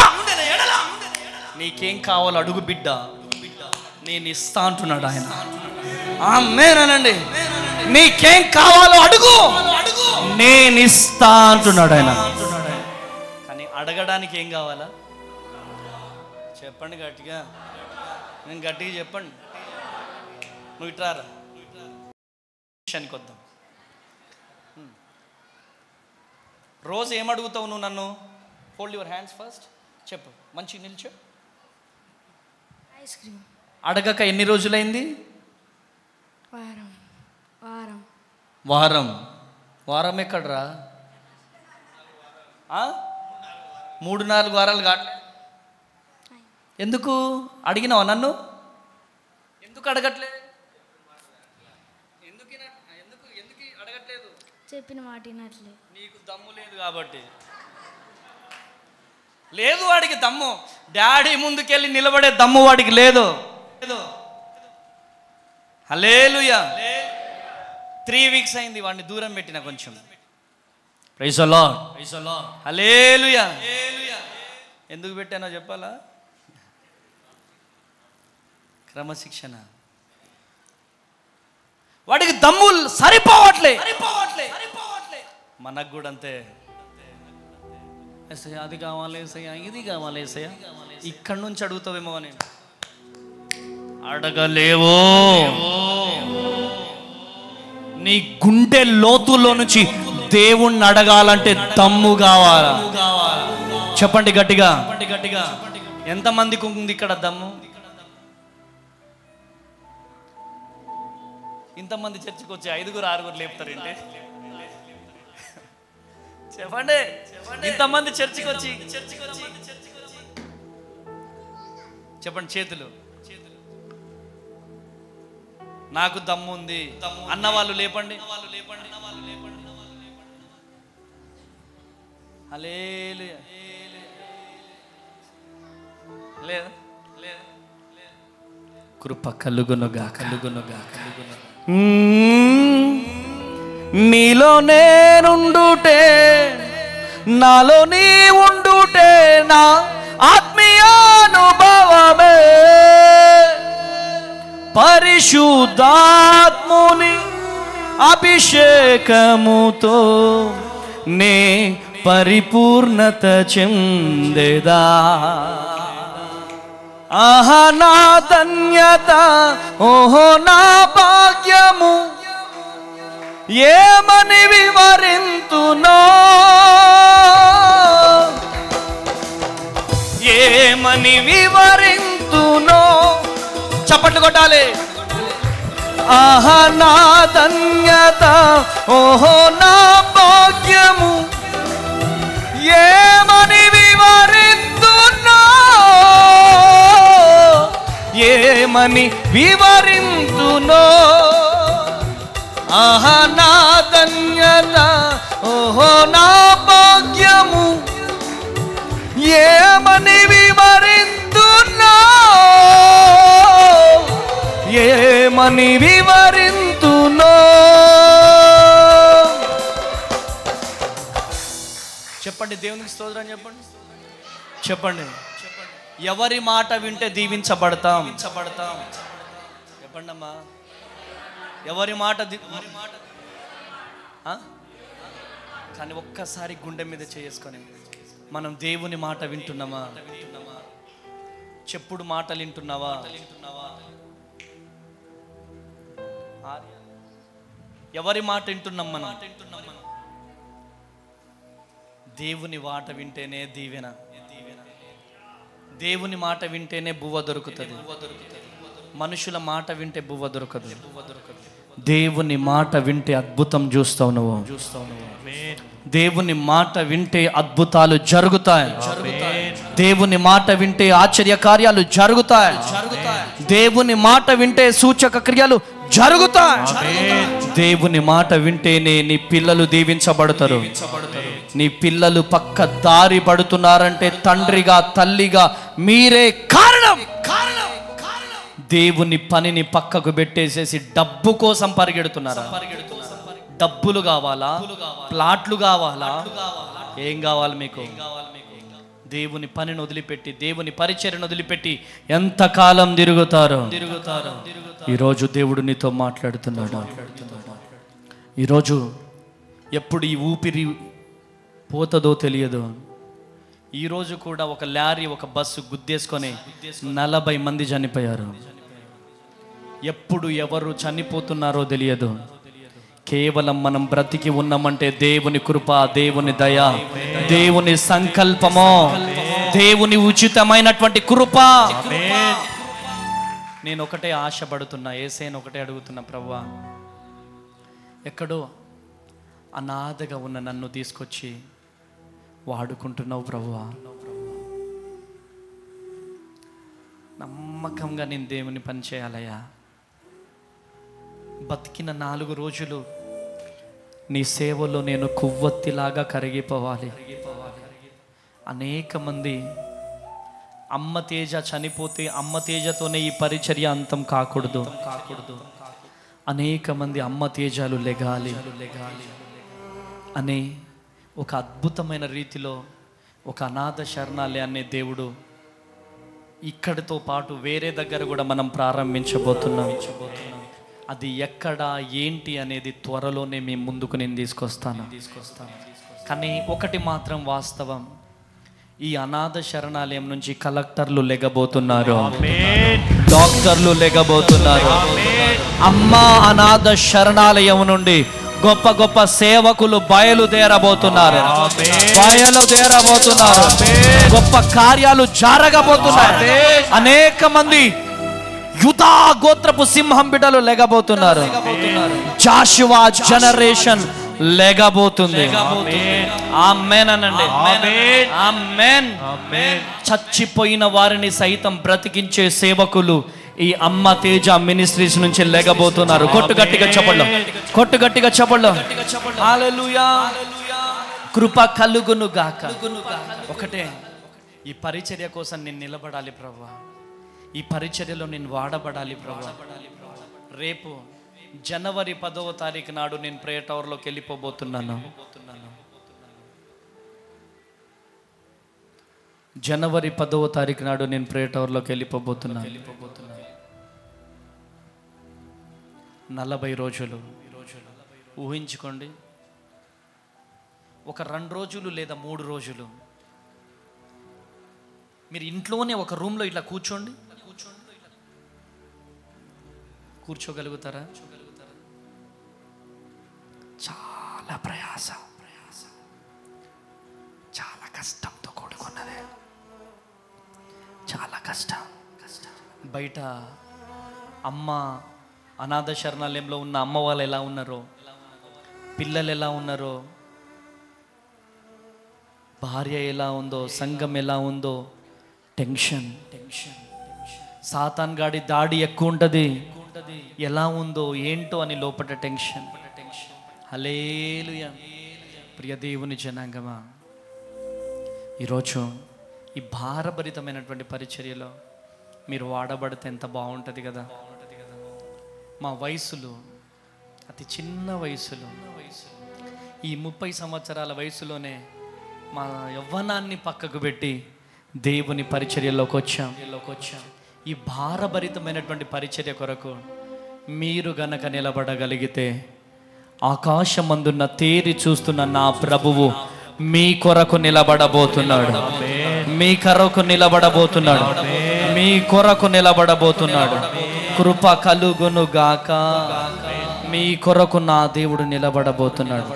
S1: నీకేం కావాలో అడుగు బిడ్డ, నేను ఇస్తా అంటున్నాడు ఆయన. ఆమేనండి. నీకేం కావాలో అడుగు, నేను ఇస్తా అంటున్నాడు ఆయన. కానీ అడగడానికి ఏం కావాలా చెప్పండి గట్టిగా, నేను గట్టిగా చెప్పండి. నువ్వు ఇట్రారా కొద్దాం. రోజు ఏం అడుగుతావు నువ్వు నన్ను? Hold your hands first. చెప్పు, మంచిగా నిల్చో.
S4: Ice cream.
S1: అడగక ఎన్ని రోజులైంది?
S4: వారం. వారం.
S1: వారం. వారం ఎక్కడ్రా? 3-4 వారాలు కాదు. ఎందుకు అడిగినావా నన్ను? ఎందుకు అడగట్లేదు? ఎందుకు అడగట్లేదు?
S4: చెప్పిన మాట వినట్లేదు.
S1: నీకు దమ్ము లేదు కాబట్టి. లేదు వాడికి దమ్ము, డాడీ ముందుకెళ్ళి నిలబడే దమ్ము వాడికి లేదు. హల్లెలూయా. 3 వీక్స్ అయింది వాడిని దూరం పెట్టిన కొంచెం. Praise the lord. హల్లెలూయా. ఎందుకు పెట్టానో చెప్పాలా? క్రమశిక్షణ. వాడికి దమ్ము సరిపోవట్లే. మనకు కూడా అంతే. ఏసయ్య అది కావాలి, ఏసయ్య ఇది కావాలి, ఏసయ్య ఇక్కడి నుంచి అడుగుతావేమో అని అడగలేవో. నీ గుండె లోతుల్లో నుంచి దేవుణ్ణి అడగాలంటే దమ్ము కావాలా? చెప్పండి గట్టిగా. ఎంతమందికి ఉంది ఇక్కడ దమ్ము? ఇంతమంది చర్చికి వచ్చి 5-6 లేపుతారంటే చెప్పండి. ఇంతమంది చర్చికి వచ్చి చెప్పండి చేతులు. నాకు దమ్ము ఉంది అన్న వాళ్ళు లేపండి. హల్లెలూయా. లేదు కృప కలుగునుగా. నీలో నేనుండుటే, నాలో నీ ఉండుటే నా ఆత్మీయానుభవమే. పరిశుద్ధాత్ముని అభిషేకముతో నే పరిపూర్ణత చెందేదా.
S3: ఆహా నా ధన్యత, ఓహో నా భాగ్యము, ఏమని వివరింతునో, ఏమని వివరింతునో. చప్పట్లు కొట్టాలి. ఆహా నా ధన్యత, ఓహో నా భాగ్యము, ఏమని వివరింతునో, ఏమని వివరింతునో. ఆహా నా ధన్యత, ఓహో నా భాగ్యము, ఏమని వివరింతునో, ఏమని వివరింతునో. చెప్పండి, దేవునికి స్తోత్రం చెప్పండి. చెప్పండి, ఎవరి మాట వింటే దీవించబడతాం? చెప్పండి అమ్మా, ఎవరి మాట కానీ ఒక్కసారి గుండె మీద చేసుకొని, మనం దేవుని మాట వింటున్నామా? చెప్పుడు మాటలు వింటున్నావా? ఎవరి మాట వింటున్నాం మనం? దేవుని మాట వింటేనే దీవెన, దేవుని మాట వింటేనే బువ్వ దొరుకుతుంది. మనుషుల మాట వింటే బువ్వ దొరకదు. దేవుని మాట వింటే అద్భుతం చూస్తావు నువ్వు. దేవుని మాట వింటే అద్భుతాలు జరుగుతాయి. దేవుని మాట వింటే ఆశ్చర్య కార్యాలు జరుగుతాయి. దేవుని మాట వింటే సూచక క్రియలు జరుగుతాయి. దేవుని మాట వింటేనే నీ పిల్లలు దీవించబడతారు. నీ పిల్లలు పక్క దారి పడుతున్నారంటే తండ్రిగా తల్లిగా మీరే కారణం. దేవుని పనిని పక్కకు పెట్టేసేసి డబ్బు కోసం పరిగెడుతున్నారా? డబ్బులు కావాలా? ప్లాట్లు కావాలా? ఏం కావాలి మీకు? దేవుని పనిని వదిలిపెట్టి, దేవుని పరిచర్యను వదిలిపెట్టి ఎంతకాలం తిరుగుతారు? ఈరోజు దేవుడు నీతో మాట్లాడుతున్నాడు. ఈరోజు ఎప్పుడు ఈ ఊపిరి పోతుందో తెలియదు. ఈరోజు కూడా ఒక లారీ, ఒక బస్సు గుద్దేసుకొని 40 మంది చనిపోయారు. ఎప్పుడు ఎవరు చనిపోతున్నారో తెలియదు. కేవలం మనం బ్రతికి ఉన్నామంటే దేవుని కృప, దేవుని దయ, దేవుని సంకల్పమో, దేవుని ఉచితమైనటువంటి కృప. నేను ఒకటే ఆశపడుతున్నా, యేసేను ఒకటే అడుగుతున్నా, ప్రభువా ఎక్కడో అనాథగా ఉన్న నన్ను తీసుకొచ్చి వాడుకుంటున్నావు ప్రభువా. నమ్మకంగా నేను దేవుని పని చేయాలయ్యా. బతికిన 4 రోజులు నీ సేవలో నేను కొవ్వొత్తిలాగా కరిగిపోవాలి. అనేక మంది అమ్మ తేజ చనిపోతే అమ్మ తేజతోనే ఈ పరిచర్య అంతం కాకూడదు. అనేక మంది అమ్మ తేజాలు లెగాలి అనే ఒక అద్భుతమైన రీతిలో ఒక అనాథ శరణాలయాన్ని దేవుడు ఇక్కడితో పాటు వేరే దగ్గర కూడా మనం ప్రారంభించబోతున్నాం. అది ఎక్కడ ఏంటి అనేది త్వరలోనే మీ ముందుకు నేను తీసుకొస్తాను. కానీ ఒకటి మాత్రం వాస్తవం, ఈ అనాథ శరణాలయం నుంచి కలెక్టర్లు లెగబోతున్నారు, డాక్టర్లు లెగబోతున్నారు. అమ్మ అనాథ శరణాలయం నుండి గొప్ప గొప్ప సేవకులు బయలుదేరబోతున్నారు. గొప్ప కార్యాలు జరగబోతున్నారు. అనేక మంది యూదా గోత్రపు సింహం బిడ్డలు లెగబోతున్నారు. జాషువా జనరేషన్ లెగబోతుంది. ఆమేన్ అనండి. ఆమేన్. చచ్చిపోయిన వారిని సైతం బ్రతికించే సేవకులు ఈ అమ్మ తేజ మినిస్ట్రీస్ నుంచి లెగబోతున్నారు. కొట్టుగట్టిగా చెప్పండి. హల్లెలూయా. కృప కలుగును గాక. ఒకటే, ఈ పరిచర్య కోసం నేను నిలబడాలి ప్రభువా. ఈ పరిచర్యలో నేను వాడబడాలి ప్రభువా. రేపు జనవరి 10వ తారీఖు నాడు నేను ప్రేయర్ టవర్లోకి వెళ్ళిపోబోతున్నాను. జనవరి 10వ తారీఖు నాడు నేను ప్రేయర్ టవర్లోకి వెళ్ళిపోబోతున్నాను. 40 రోజులు ఊహించుకోండి. ఒక 2 రోజులు లేదా 3 రోజులు
S2: మీరు ఇంట్లోనే ఒక రూమ్లో ఇట్లా కూర్చోగలుగుతారా? చాలా ప్రయాస, చాలా కష్టంతో కూడుకున్నదే, చాలా కష్టం. బయట అమ్మ అనాథ శరణాలయంలో ఉన్న అమ్మ వాళ్ళు ఎలా ఉన్నారో, పిల్లలు ఎలా ఉన్నారో, భార్య ఎలా ఉందో, సంఘం ఎలా ఉందో, టెన్షన్. సాతాన్ గాడి దాడి ఎక్కువ ఉంటుంది, ఎలా ఉందో ఏంటో అని లోపల టెన్షన్. హల్లెలూయా. ప్రియ దేవుని జనాంగమా, ఈరోజు ఈ భారభరితమైనటువంటి పరిచర్యలో మీరు వాడబడితే ఎంత బాగుంటుంది కదా. మా వయసులో అతి చిన్న వయసులో, ఈ 30 సంవత్సరాల వయసులోనే మా యవ్వనాన్ని పక్కకు పెట్టి దేవుని పరిచర్యలోకి వచ్చాం. ఈ భారభరితమైనటువంటి పరిచర్య కొరకు మీరు గనక నిలబడగలిగితే, ఆకాశమందున్న తేరి చూస్తున్న నా ప్రభువు మీ కొరకు నిలబడబోతున్నాడు, మీ కొరకు నిలబడబోతున్నాడు, మీ కొరకు నిలబడబోతున్నాడు. కృప కలుగును గాక. మీ కొరకు నా దేవుడు నిలబడబోతున్నాడు.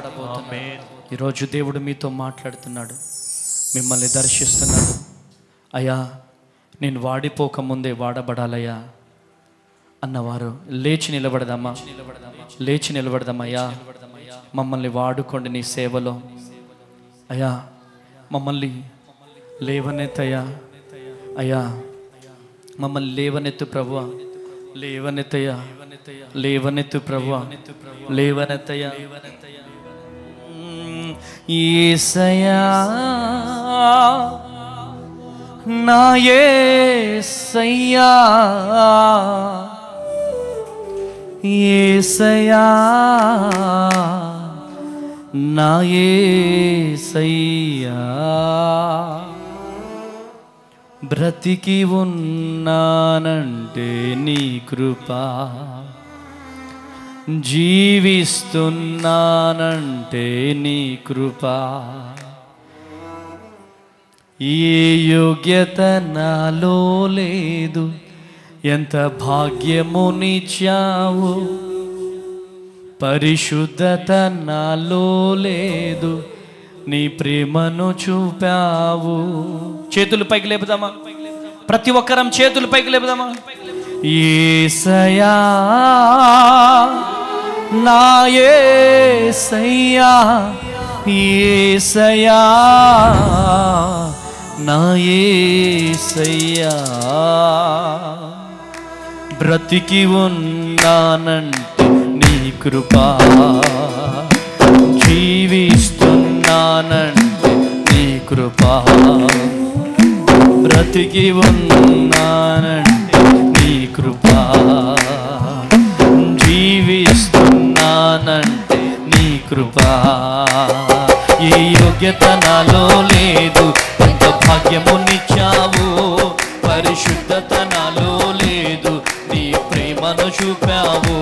S2: ఈరోజు దేవుడు మీతో మాట్లాడుతున్నాడు, మిమ్మల్ని దర్శిస్తున్నాడు. అయ్యా, నేను వాడిపోకముందే వాడబడాలయ్యా అన్నవారు లేచి నిలబడదామా? లేచి నిలబడదామయ్యా. మమ్మల్ని వాడుకోండి నీ సేవలో అయ్యా. మమ్మల్ని లేవనెత్తయ్యా. అయ్యా, మమ్మల్ని లేవనెత్తు ప్రభువా, లేవనెత్తయ్యా, లేవనెత్తు ప్రభువా, లేవనెత్తయ్యా. యేసయ్యా, నా యేసయ్యా, యేసయ్యా, నా యేసయ్యా. బ్రతికి ఉన్నానంటే నీ కృప, జీవిస్తున్నానంటే నీ కృప. ఏ యోగ్యత నాలో లేదు, ఎంత భాగ్యమునిచ్చావు. పరిశుద్ధత నాలో లేదు, నీ ప్రేమను చూపావు. చేతులు పైకి లేపుదామా? ప్రతి ఒక్కరం చేతులు పైకి లేపుదామా? యేసయ్యా, నా యేసయ్యా, యేసయ్యా, నా యేసయ్యా. బ్రతికి ఉన్నానంటే నీ కృపా, జీవిస్తున్నానంటే నీ కృపా. బ్రతికి ఉన్నానంటే నీ కృపా, జీవిస్తున్నానంటే నీ కృపా. ఏ యోగ్యత నాలో లేదు, ఎంత భాగ్యమునిచ్చావు. పరిశుద్ధత నాలో లేదు, నీ ప్రేమను చూపావు.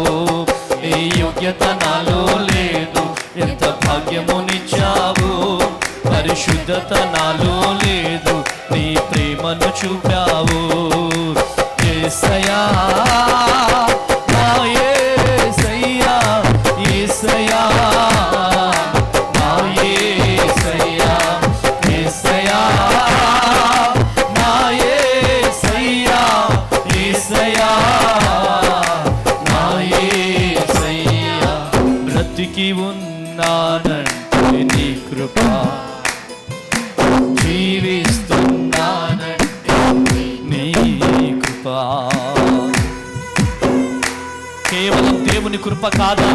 S2: ఏ యోగ్యత నాలో లేదు, ఎంత భాగ్యమునిచ్చావు. పరిశుద్ధత నాలో లేదు, నీ ప్రేమను చూపావు. యేసయ్యా, నా యేసయ్యా, యేసయ్యా, నా యేసయ్యా, యేసయ్యా, నా యేసయ్యా, యేసయ్యా, నా యేసయ్యా. బ్రతికి ఉన్నానంటే నీ కృప, జీవిస్తున్నానంటే నీ కృప. కేవలం దేవుని కృప కాదా?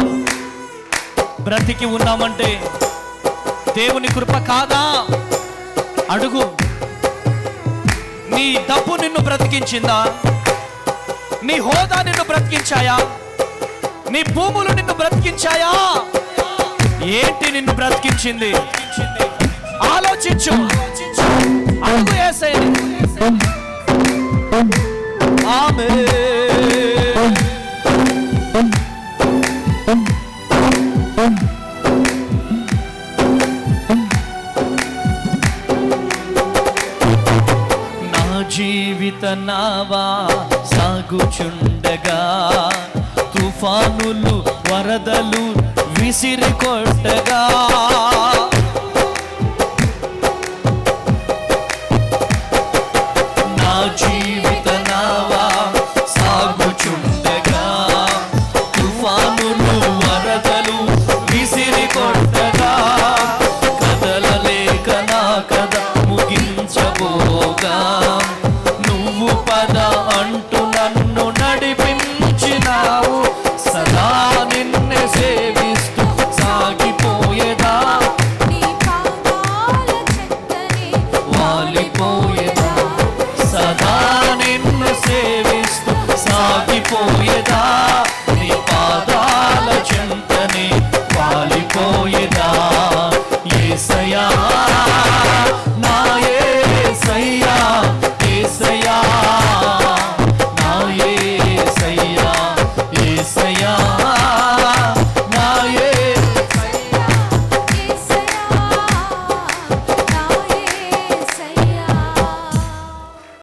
S2: బ్రతికి ఉన్నామంటే దేవుని కృప కాదా? అడుగు. నీ డబ్బు నిన్ను బ్రతికించిందా? నీ హోదా నిన్ను బ్రతికించాయా? నీ భూములు నిన్ను బ్రతికించాయా? ఏంటి నిన్ను బ్రతికించింది? ఆలోచించు. అడుగు యేసయ్యని. ఆమేన్. నా
S3: పారుచుండగా తుఫానులు వరదలు విసిరి కొట్టగా